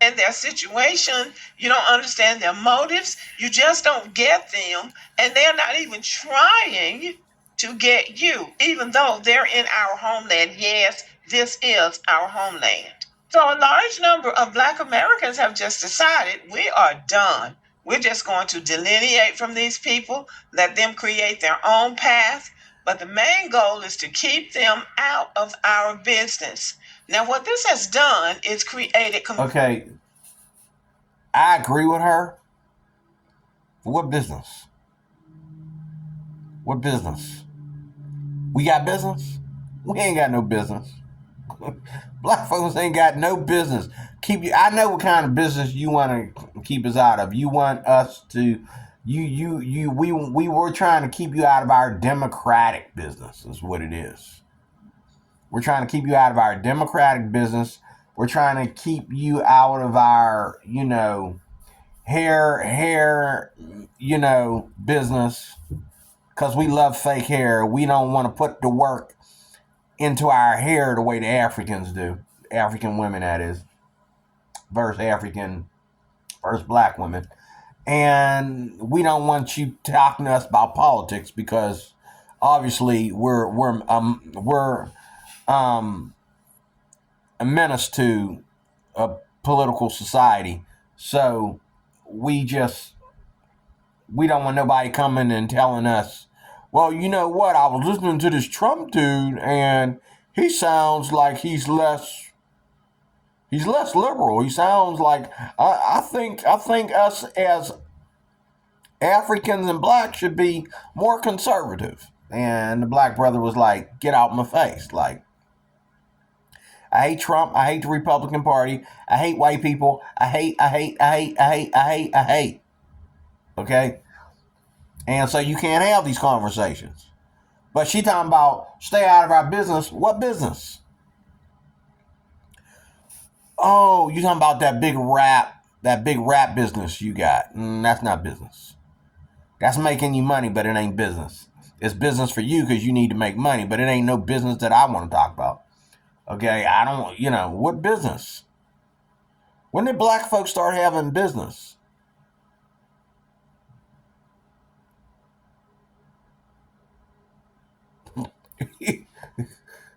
And their situation, you don't understand their motives, you just don't get them, and they're not even trying to get you, even though they're in our homeland. Yes, this is our homeland. So a large number of Black Americans have just decided we are done. We're just going to delineate from these people, let them create their own path. But the main goal is to keep them out of our business. Now, what this has done is created. Okay, I agree with her. What business? What business? We got business? We ain't got no business. Black folks ain't got no business. I know what kind of business you want to keep us out of. You want us to, we were trying to keep you out of our democratic business, is what it is. We're trying to keep you out of our democratic business. We're trying to keep you out of our, hair, business. Because we love fake hair. We don't want to put the work into our hair the way the Africans do. African women, that is. Versus Black women. And we don't want you talking to us about politics because obviously we're a menace to a political society. So we don't want nobody coming and telling us, well, you know what? I was listening to this Trump dude, and he sounds like he's less liberal. He sounds like I think us as Africans and Blacks should be more conservative. And the Black brother was like, "Get out my face!" Like, I hate Trump. I hate the Republican Party. I hate white people. I hate. Okay. And so you can't have these conversations. But she talking about stay out of our business. What business? Oh, you talking about that big rap business you got? That's not business. That's making you money, but it ain't business. It's business for you because you need to make money, but it ain't no business that I want to talk about. Okay, I don't, what business? When did black folks start having business?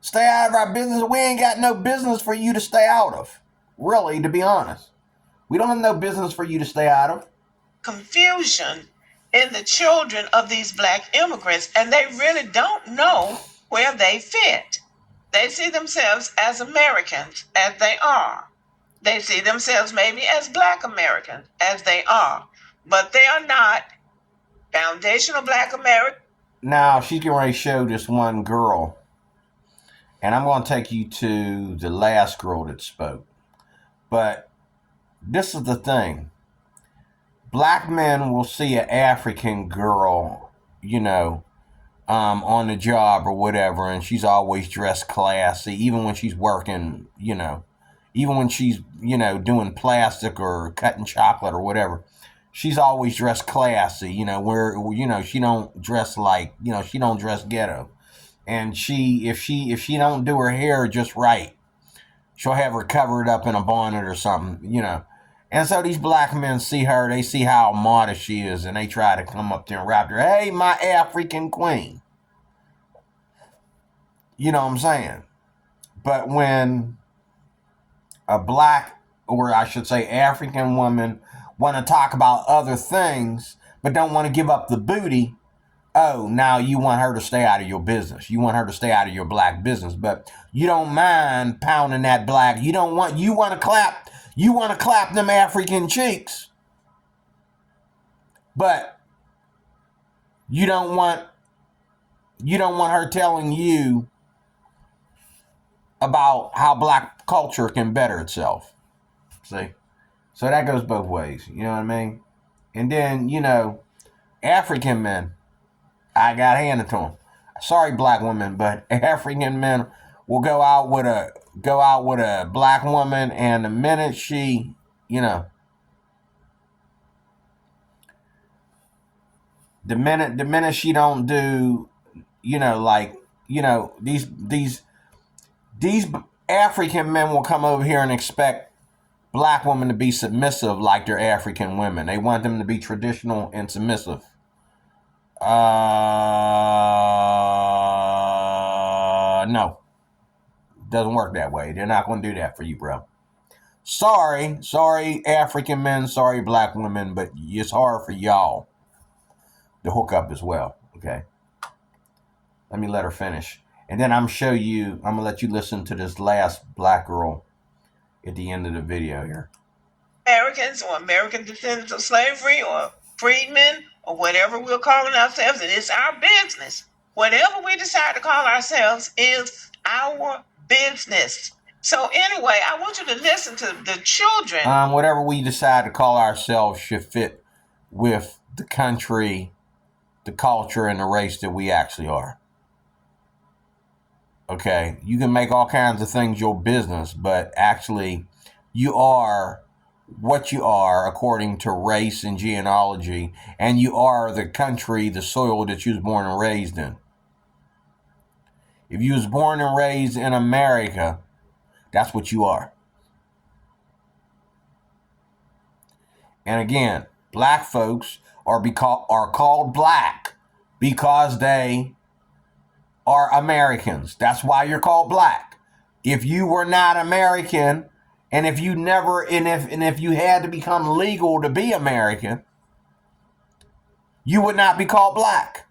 Stay out of our business. We ain't got no business for you to stay out of. Really, to be honest. We don't have no business for you to stay out of. Confusion in the children of these black immigrants, and they really don't know where they fit. They see themselves as Americans, as they are. They see themselves maybe as black Americans, as they are. But they are not foundational black Americans. Now, she's getting ready to show this one girl. And I'm going to take you to the last girl that spoke. But this is the thing. Black men will see an African girl, on the job or whatever, and she's always dressed classy, even when she's working, even when she's, doing plastic or cutting chocolate or whatever. She's always dressed classy, where, she don't dress like, she don't dress ghetto. And if she don't do her hair just right, she'll have her covered up in a bonnet or something, And so these black men see her, they see how modest she is, and they try to come up there and rap her, hey, my African queen. You know what I'm saying? But when a black, or I should say African woman, want to talk about other things, but don't want to give up the booty, oh, now you want her to stay out of your business. You want her to stay out of your black business, but you don't mind pounding that black. You want to clap them African cheeks, but you don't want her telling you about how black culture can better itself. See? So that goes both ways. You know what I mean? And then, African men, I got handed to them. Sorry, black women, but African men will go out with a black woman, and the minute she, the minute she don't do, these African men will come over here and expect black women to be submissive like they're African women. They want them to be traditional and submissive. No. Doesn't work that way. They're not going to do that for you, bro. Sorry, African men, sorry, black women, but it's hard for y'all to hook up as well, okay? Let me let her finish. And then I'm going to let you listen to this last black girl at the end of the video here. Americans or American descendants of slavery or freedmen or whatever we're calling ourselves, and it's our business. Whatever we decide to call ourselves is our business. So anyway, I want you to listen to the children. Whatever we decide to call ourselves should fit with the country, the culture, and the race that we actually are. Okay, you can make all kinds of things your business, but actually you are what you are according to race and genealogy, and you are the country, the soil that you was born and raised in. If you was born and raised in America, that's what you are. And again, black folks are called black because they are Americans. That's why you're called black. If you were not American, and if you had to become legal to be American, you would not be called black.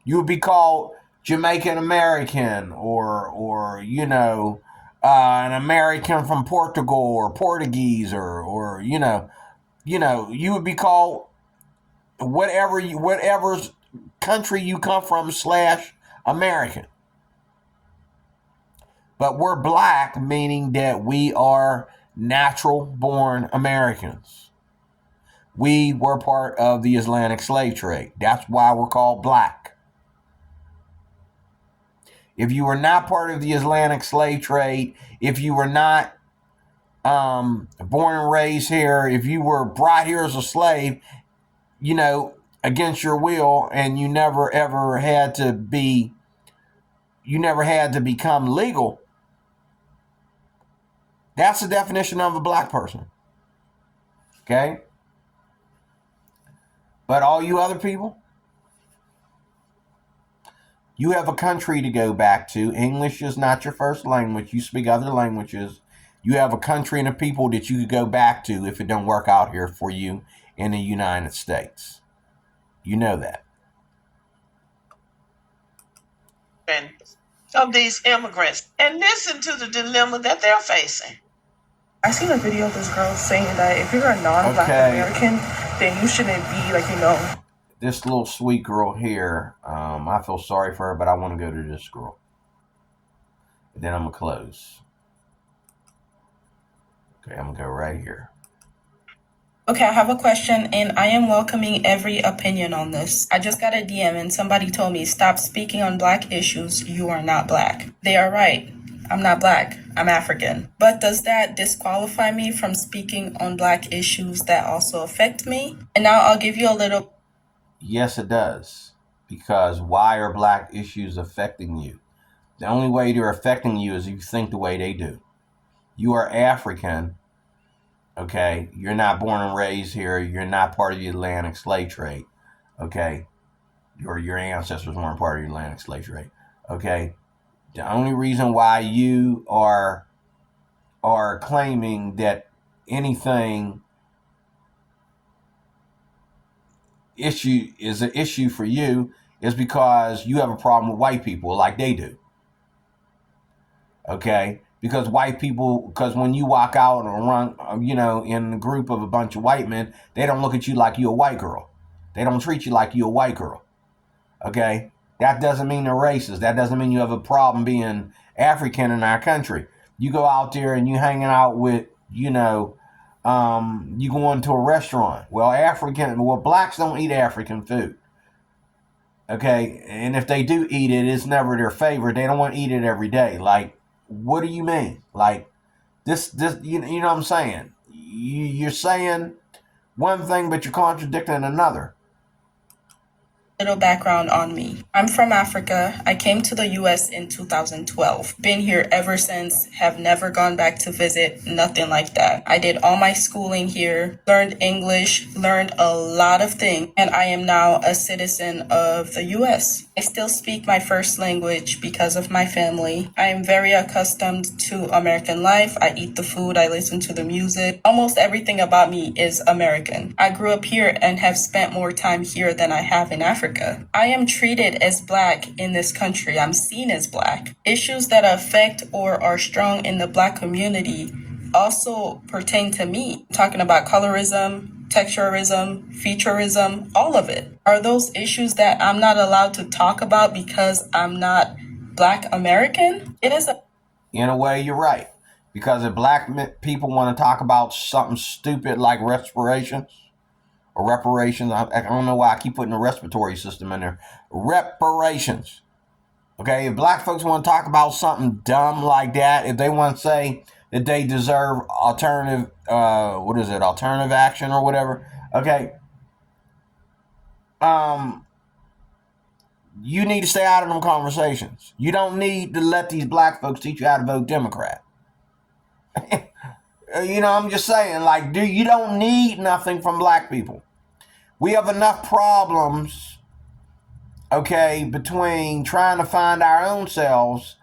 You would be called Jamaican American, or an American from Portugal or Portuguese, or you would be called whatever country you come from / American. But we're black, meaning that we are natural born Americans. We were part of the Atlantic slave trade. That's why we're called black. If you were not part of the Atlantic slave trade, if you were not born and raised here, if you were brought here as a slave, against your will, and you never ever had to become legal, that's the definition of a black person. Okay? But all you other people, you have a country to go back to. English is not your first language. You speak other languages. You have a country and a people that you could go back to if it don't work out here for you in the United States. You know that. Of these immigrants and listen to the dilemma that they're facing. I seen a video of this girl saying that if you're a non-black American, then you shouldn't be This little sweet girl here, I feel sorry for her, but I want to go to this girl. And then I'm going to close. Okay, I'm going to go right here. Okay, I have a question, and I am welcoming every opinion on this. I just got a DM, and somebody told me, stop speaking on black issues. You are not black. They are right. I'm not black. I'm African. But does that disqualify me from speaking on black issues that also affect me? And now I'll give you a little... Yes, it does. Because why are black issues affecting you? The only way they're affecting you is if you think the way they do. You are African. Okay, you're not born and raised here. You're not part of the Atlantic slave trade. Okay, your ancestors weren't part of the Atlantic slave trade. Okay, the only reason why you are claiming that anything issue is an issue for you is because you have a problem with white people like they do. Okay. Because when you walk out and run, in a group of a bunch of white men, they don't look at you like you're a white girl. They don't treat you like you're a white girl. Okay? That doesn't mean they're racist. That doesn't mean you have a problem being African in our country. You go out there and you hanging out with, you go into a restaurant. Well, blacks don't eat African food. Okay? And if they do eat it, it's never their favorite. They don't want to eat it every day. Like, what do you mean? Like this, you know what I'm saying? You're saying one thing, but you're contradicting another. Little background on me. I'm from Africa. I came to the US in 2012. Been here ever since, have never gone back to visit, nothing like that. I did all my schooling here, learned English, learned a lot of things, and I am now a citizen of the US. I still speak my first language because of my family. I am very accustomed to American life. I eat the food, I listen to the music. Almost everything about me is American. I grew up here and have spent more time here than I have in Africa. I am treated as black in this country. I'm seen as black. Issues that affect or are strong in the black community also pertain to me. I'm talking about colorism, texturism, featureism, all of it. Are those issues that I'm not allowed to talk about because I'm not black American? In a way, you're right. Because if black people want to talk about something stupid like reparations, I don't know why I keep putting the respiratory system in there. Reparations. Okay, if black folks want to talk about something dumb like that, if they want to say that they deserve alternative action or whatever, okay, you need to stay out of them conversations. You don't need to let these black folks teach you how to vote Democrat. I'm just saying, like, you don't need nothing from black people. We have enough problems, okay, between trying to find our own selves,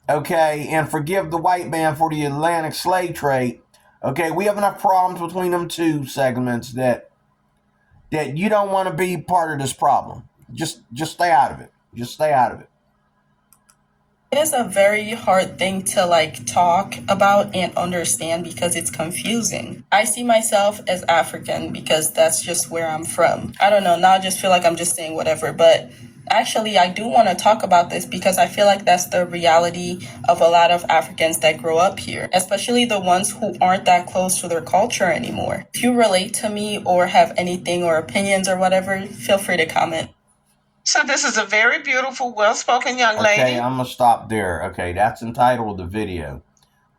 okay, and forgive the white man for the Atlantic slave trade. Okay, we have enough problems between them two segments that you don't want to be part of this problem. Just stay out of it. Just stay out of it. It is a very hard thing to talk about and understand because it's confusing. I see myself as African because that's just where I'm from. I don't know, now I just feel like I'm just saying whatever, but actually I do want to talk about this because I feel like that's the reality of a lot of Africans that grow up here, especially the ones who aren't that close to their culture anymore. If you relate to me or have anything or opinions or whatever, feel free to comment. So this is a very beautiful, well-spoken young lady. Okay, I'm going to stop there. Okay, that's entitled the video.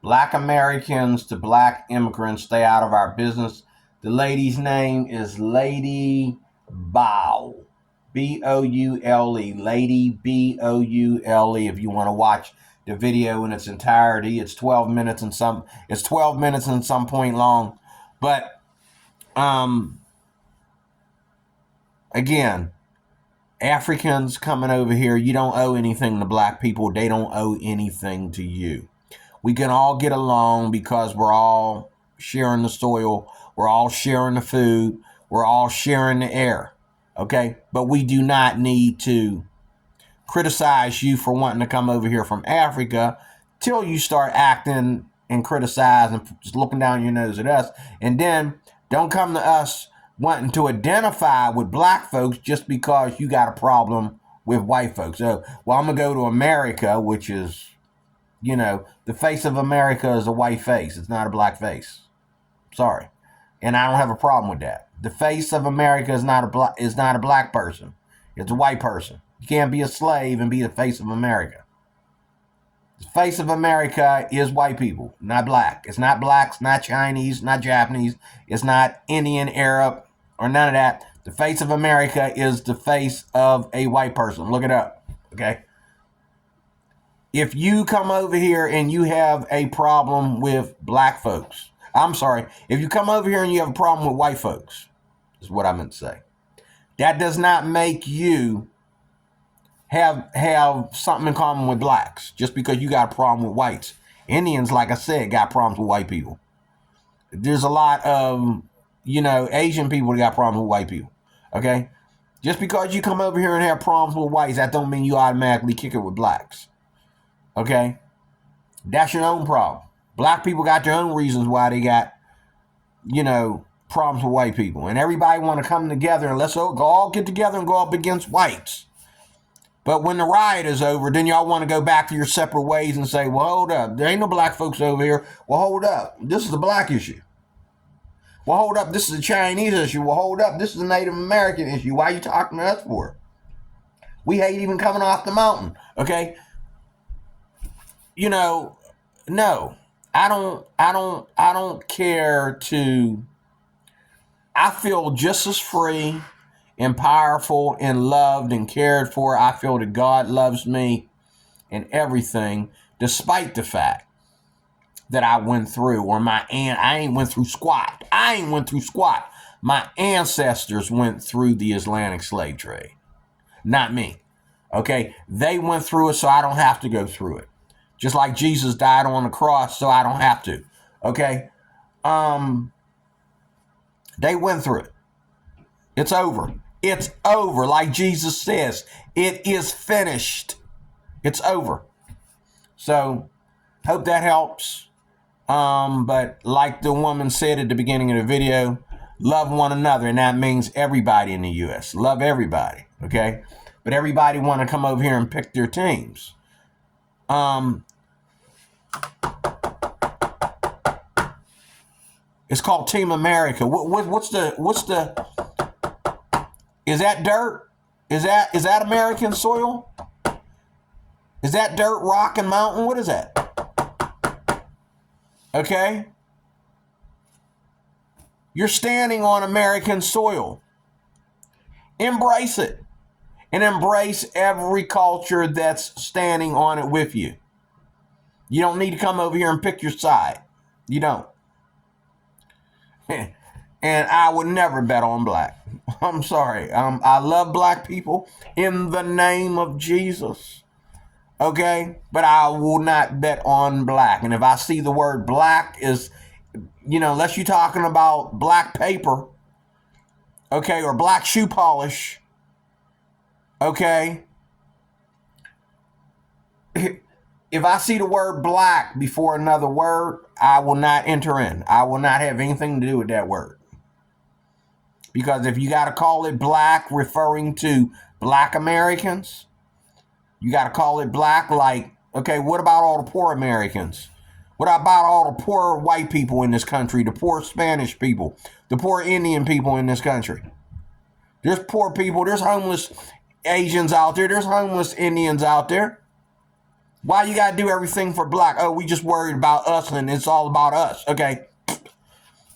Black Americans to black immigrants, stay out of our business. The lady's name is Lady Boule. Boule. Lady Boule. If you want to watch the video in its entirety, it's 12 minutes and some. It's 12 minutes and some point long. But again, Africans coming over here, you don't owe anything to black people. They don't owe anything to you. We can all get along because we're all sharing the soil. We're all sharing the food. We're all sharing the air. Okay? But we do not need to criticize you for wanting to come over here from Africa till you start acting and criticizing, just looking down your nose at us. And then don't come to us wanting to identify with black folks just because you got a problem with white folks. So, well, I'm going to go to America, which is, you know, the face of America is a white face. It's not a black face. Sorry. And I don't have a problem with that. The face of America is not a black person. It's a white person. You can't be a slave and be the face of America. The face of America is white people, not black. It's not blacks, not Chinese, not Japanese. It's not Indian, Arab, or none of that. The face of America is the face of a white person. Look it up, okay? If you come over here and you have a problem with black folks, if you come over here and you have a problem with white folks, is what I meant to say. That does not make you have something in common with blacks just because you got a problem with whites. Indians, like I said, got problems with white people. There's a lot of, Asian people that got problems with white people. Okay? Just because you come over here and have problems with whites, that don't mean you automatically kick it with blacks. Okay? That's your own problem. Black people got their own reasons why they got, problems with white people. And everybody want to come together and let's all get together and go up against whites. But when the riot is over, then y'all want to go back to your separate ways and say, well, hold up. There ain't no black folks over here. Well, hold up. This is a black issue. Well, hold up. This is a Chinese issue. Well, hold up. This is a Native American issue. Why are you talking to us for? We hate even coming off the mountain. Okay? No. I don't care to... I feel just as free and powerful and loved and cared for. I feel that God loves me and everything, despite the fact that I went through, or I ain't went through squat. My ancestors went through the Atlantic slave trade, not me. Okay? They went through it, so I don't have to go through it. Just like Jesus died on the cross, so I don't have to. Okay? They went through it. It's over. It's over. Like Jesus says, it is finished. It's over. So, hope that helps. But like the woman said at the beginning of the video, love one another. And that means everybody in the U.S. Love everybody. Okay? But everybody want to come over here and pick their teams. It's called Team America. What's the? Is that dirt? Is that American soil? Is that dirt, rock, and mountain? What is that? Okay. You're standing on American soil. Embrace it. And embrace every culture that's standing on it with you. You don't need to come over here and pick your side. You don't. And I would never bet on black. I'm sorry. I love black people in the name of Jesus. Okay? But I will not bet on black. And if I see the word black is, unless you're talking about black paper, okay, or black shoe polish, okay? If I see the word black before another word, I will not enter in. I will not have anything to do with that word. Because if you got to call it black referring to black Americans, you got to call it black like, okay, what about all the poor Americans? What about all the poor white people in this country, the poor Spanish people, the poor Indian people in this country? There's poor people, there's homeless Asians out there, there's homeless Indians out there. Why you got to do everything for black? Oh, we just worried about us and it's all about us. Okay.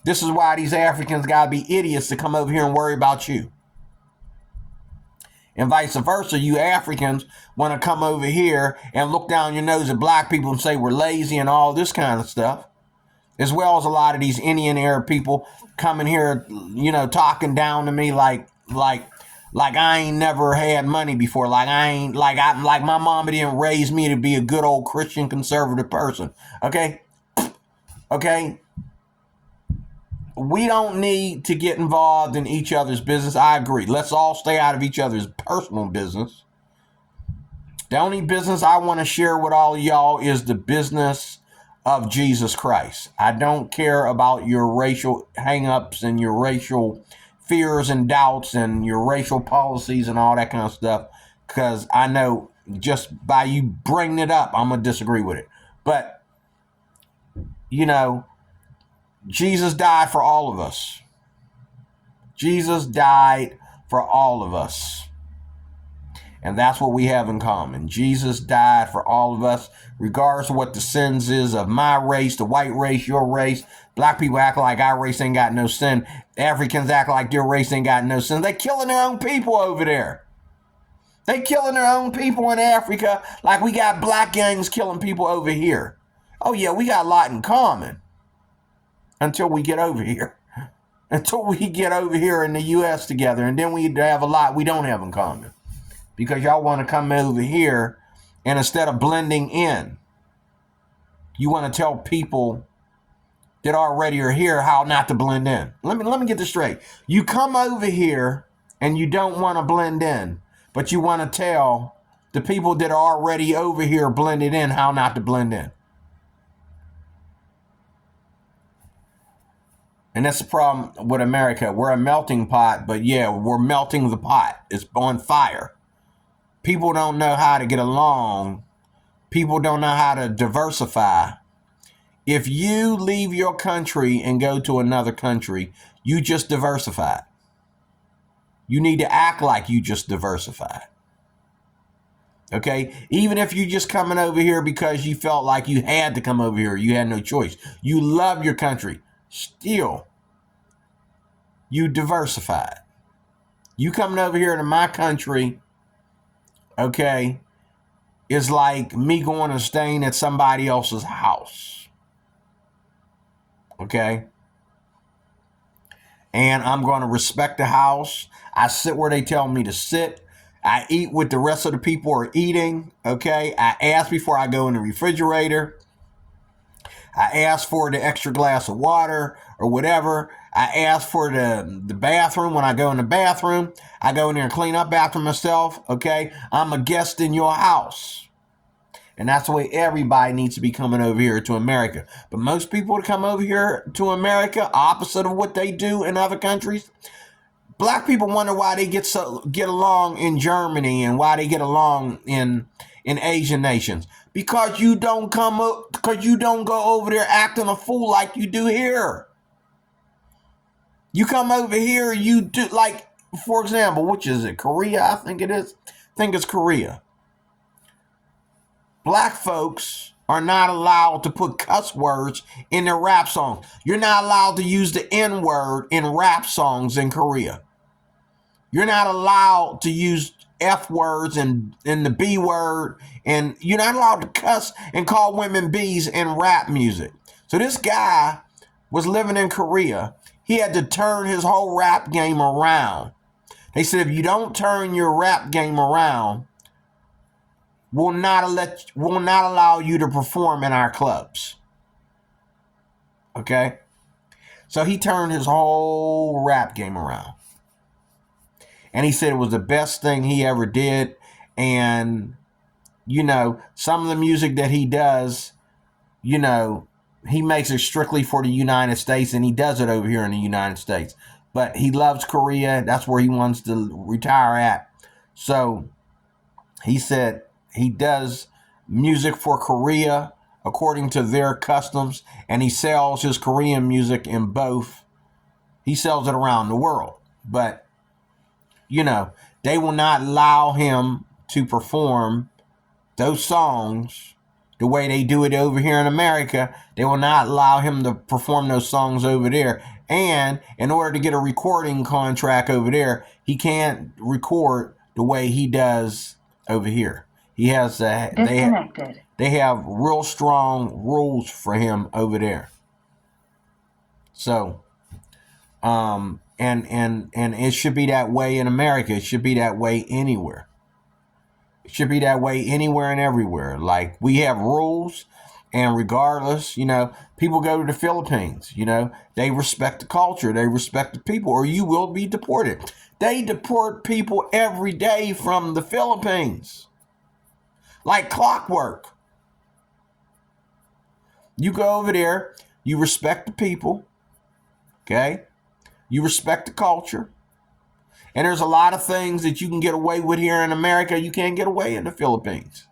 This is why these Africans got to be idiots to come over here and worry about you. And vice versa, you Africans want to come over here and look down your nose at black people and say we're lazy and all this kind of stuff. As well as a lot of these Indian Arab people coming here, talking down to me like I ain't never had money before. Like my mama didn't raise me to be a good old Christian conservative person. Okay? Okay? We don't need to get involved in each other's business. I agree. Let's all stay out of each other's personal business. The only business I want to share with all of y'all is the business of Jesus Christ. I don't care about your racial hang-ups and your racial fears and doubts and your racial policies and all that kind of stuff, because I know just by you bringing it up, I'm going to disagree with it. But, Jesus died for all of us. Jesus died for all of us. And that's what we have in common. Jesus died for all of us, regardless of what the sins is of my race, the white race, your race. Black people act like our race ain't got no sin. Africans act like their race ain't got no sin. They killing their own people over there. They killing their own people in Africa like we got black gangs killing people over here. Oh yeah, we got a lot in common. Until we get over here. Until we get over here in the U.S. together. And then we have a lot we don't have in common. Because y'all want to come over here and instead of blending in, you want to tell people that already are here how not to blend in. Let me get this straight. You come over here and you don't want to blend in, but you want to tell the people that are already over here blended in how not to blend in. And that's the problem with America. We're a melting pot, but yeah, we're melting the pot. It's on fire. People don't know how to get along. People don't know how to diversify. If you leave your country and go to another country, you just diversified. You need to act like you just diversified. Okay? Even if you're just coming over here because you felt like you had to come over here, you had no choice. You love your country. Still, you diversified. You coming over here to my country, okay, is like me going and staying at somebody else's house. Okay? And I'm going to respect the house. I sit where they tell me to sit. I eat what the rest of the people are eating. Okay? I ask before I go in the refrigerator. I ask for the extra glass of water or whatever. I ask for the bathroom when I go in the bathroom. I go in there and clean up after myself. Okay? I'm a guest in your house. And that's the way everybody needs to be coming over here to America. But most people that come over here to America, opposite of what they do in other countries, black people wonder why they get along in Germany and why they get along in Asian nations. Because you don't go over there acting a fool like you do here. You come over here, you do, like, for example, which is it? Korea, I think it is. I think it's Korea. Black folks are not allowed to put cuss words in their rap songs. You're not allowed to use the N-word in rap songs in Korea. You're not allowed to use F words and the B word, and you're not allowed to cuss and call women B's in rap music. So this guy was living in Korea. He had to turn his whole rap game around. They said, if you don't turn your rap game around, we'll not allow you to perform in our clubs. Okay? So he turned his whole rap game around. And he said it was the best thing he ever did. And, some of the music that he does, he makes it strictly for the United States, and he does it over here in the United States. But he loves Korea. That's where he wants to retire at. So he said he does music for Korea according to their customs, and he sells his Korean music in both. He sells it around the world. But they will not allow him to perform those songs the way they do it over here in America, they will not allow him to perform those songs over there. And in order to get a recording contract over there, he can't record the way he does over here. He has they have real strong rules for him over there. So, and it should be that way in America. It should be that way anywhere. It should be that way anywhere and everywhere. Like, we have rules, and regardless, people go to the Philippines, they respect the culture, they respect the people, or you will be deported. They deport people every day from the Philippines. Like clockwork. You go over there, you respect the people, okay? You respect the culture. And there's a lot of things that you can get away with here in America you can't get away in the Philippines.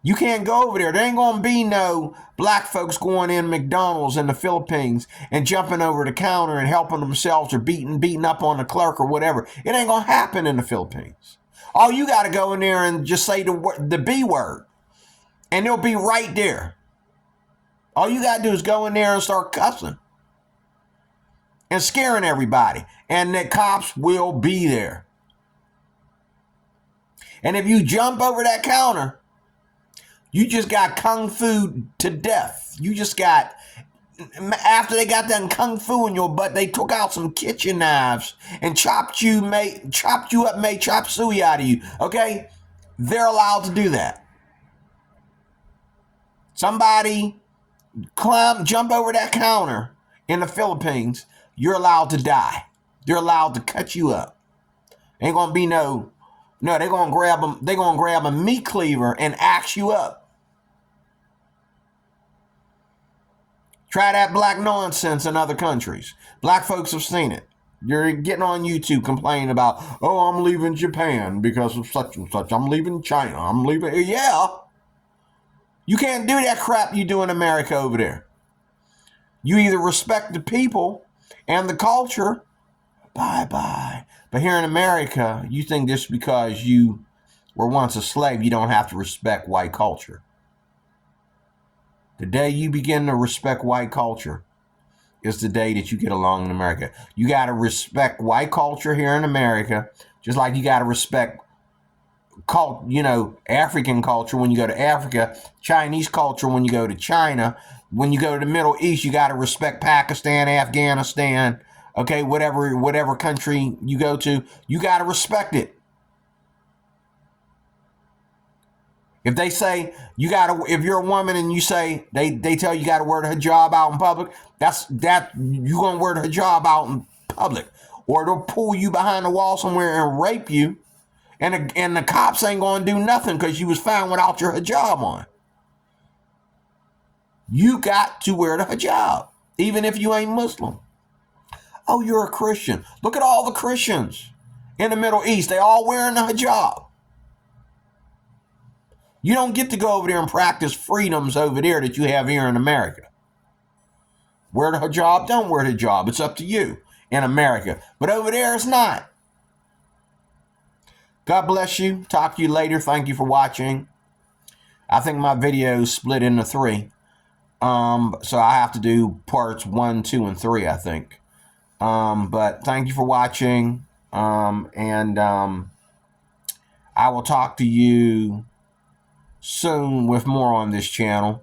You can't go over there. There ain't going to be no black folks going in McDonald's in the Philippines and jumping over the counter and helping themselves or beating up on the clerk or whatever. It ain't going to happen in the Philippines. All you got to go in there and just say the B word, and they'll be right there. All you got to do is go in there and start cussing and scaring everybody, and the cops will be there. And if you jump over that counter, you just got kung fu to death. You just got, after they got done kung fu in your butt, they took out some kitchen knives and chopped you up, made chop suey out of you. Okay? They're allowed to do that. Somebody jump over that counter in the Philippines, you're allowed to die. They're allowed to cut you up. Ain't gonna be no, they're gonna grab a meat cleaver and axe you up. Try that black nonsense in other countries. Black folks have seen it. You're getting on YouTube complaining about, oh, I'm leaving Japan because of such and such. I'm leaving China. I'm leaving. Yeah. You can't do that crap you do in America over there. You either respect the people and the culture, bye-bye. But here in America, you think just because you were once a slave, you don't have to respect white culture. The day you begin to respect white culture is the day that you get along in America. You got to respect white culture here in America, just like you got to respect African culture when you go to Africa, Chinese culture when you go to China. When you go to the Middle East, you got to respect Pakistan, Afghanistan, okay, whatever country you go to, you got to respect it. If they say if you're a woman and you say they tell you got to wear the hijab out in public, you gonna wear the hijab out in public, or they'll pull you behind the wall somewhere and rape you, and the cops ain't gonna do nothing because you was found without your hijab on. You got to wear the hijab, even if you ain't Muslim. Oh, you're a Christian. Look at all the Christians in the Middle East. They all wearing the hijab. You don't get to go over there and practice freedoms over there that you have here in America. Wear the hijab, don't wear the hijab. It's up to you in America. But over there, it's not. God bless you. Talk to you later. Thank you for watching. I think my video is split into 3. So I have to do parts 1, 2, and 3, I think. But thank you for watching. And I will talk to you soon with more on this channel.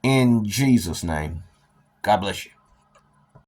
In Jesus' name. God bless you.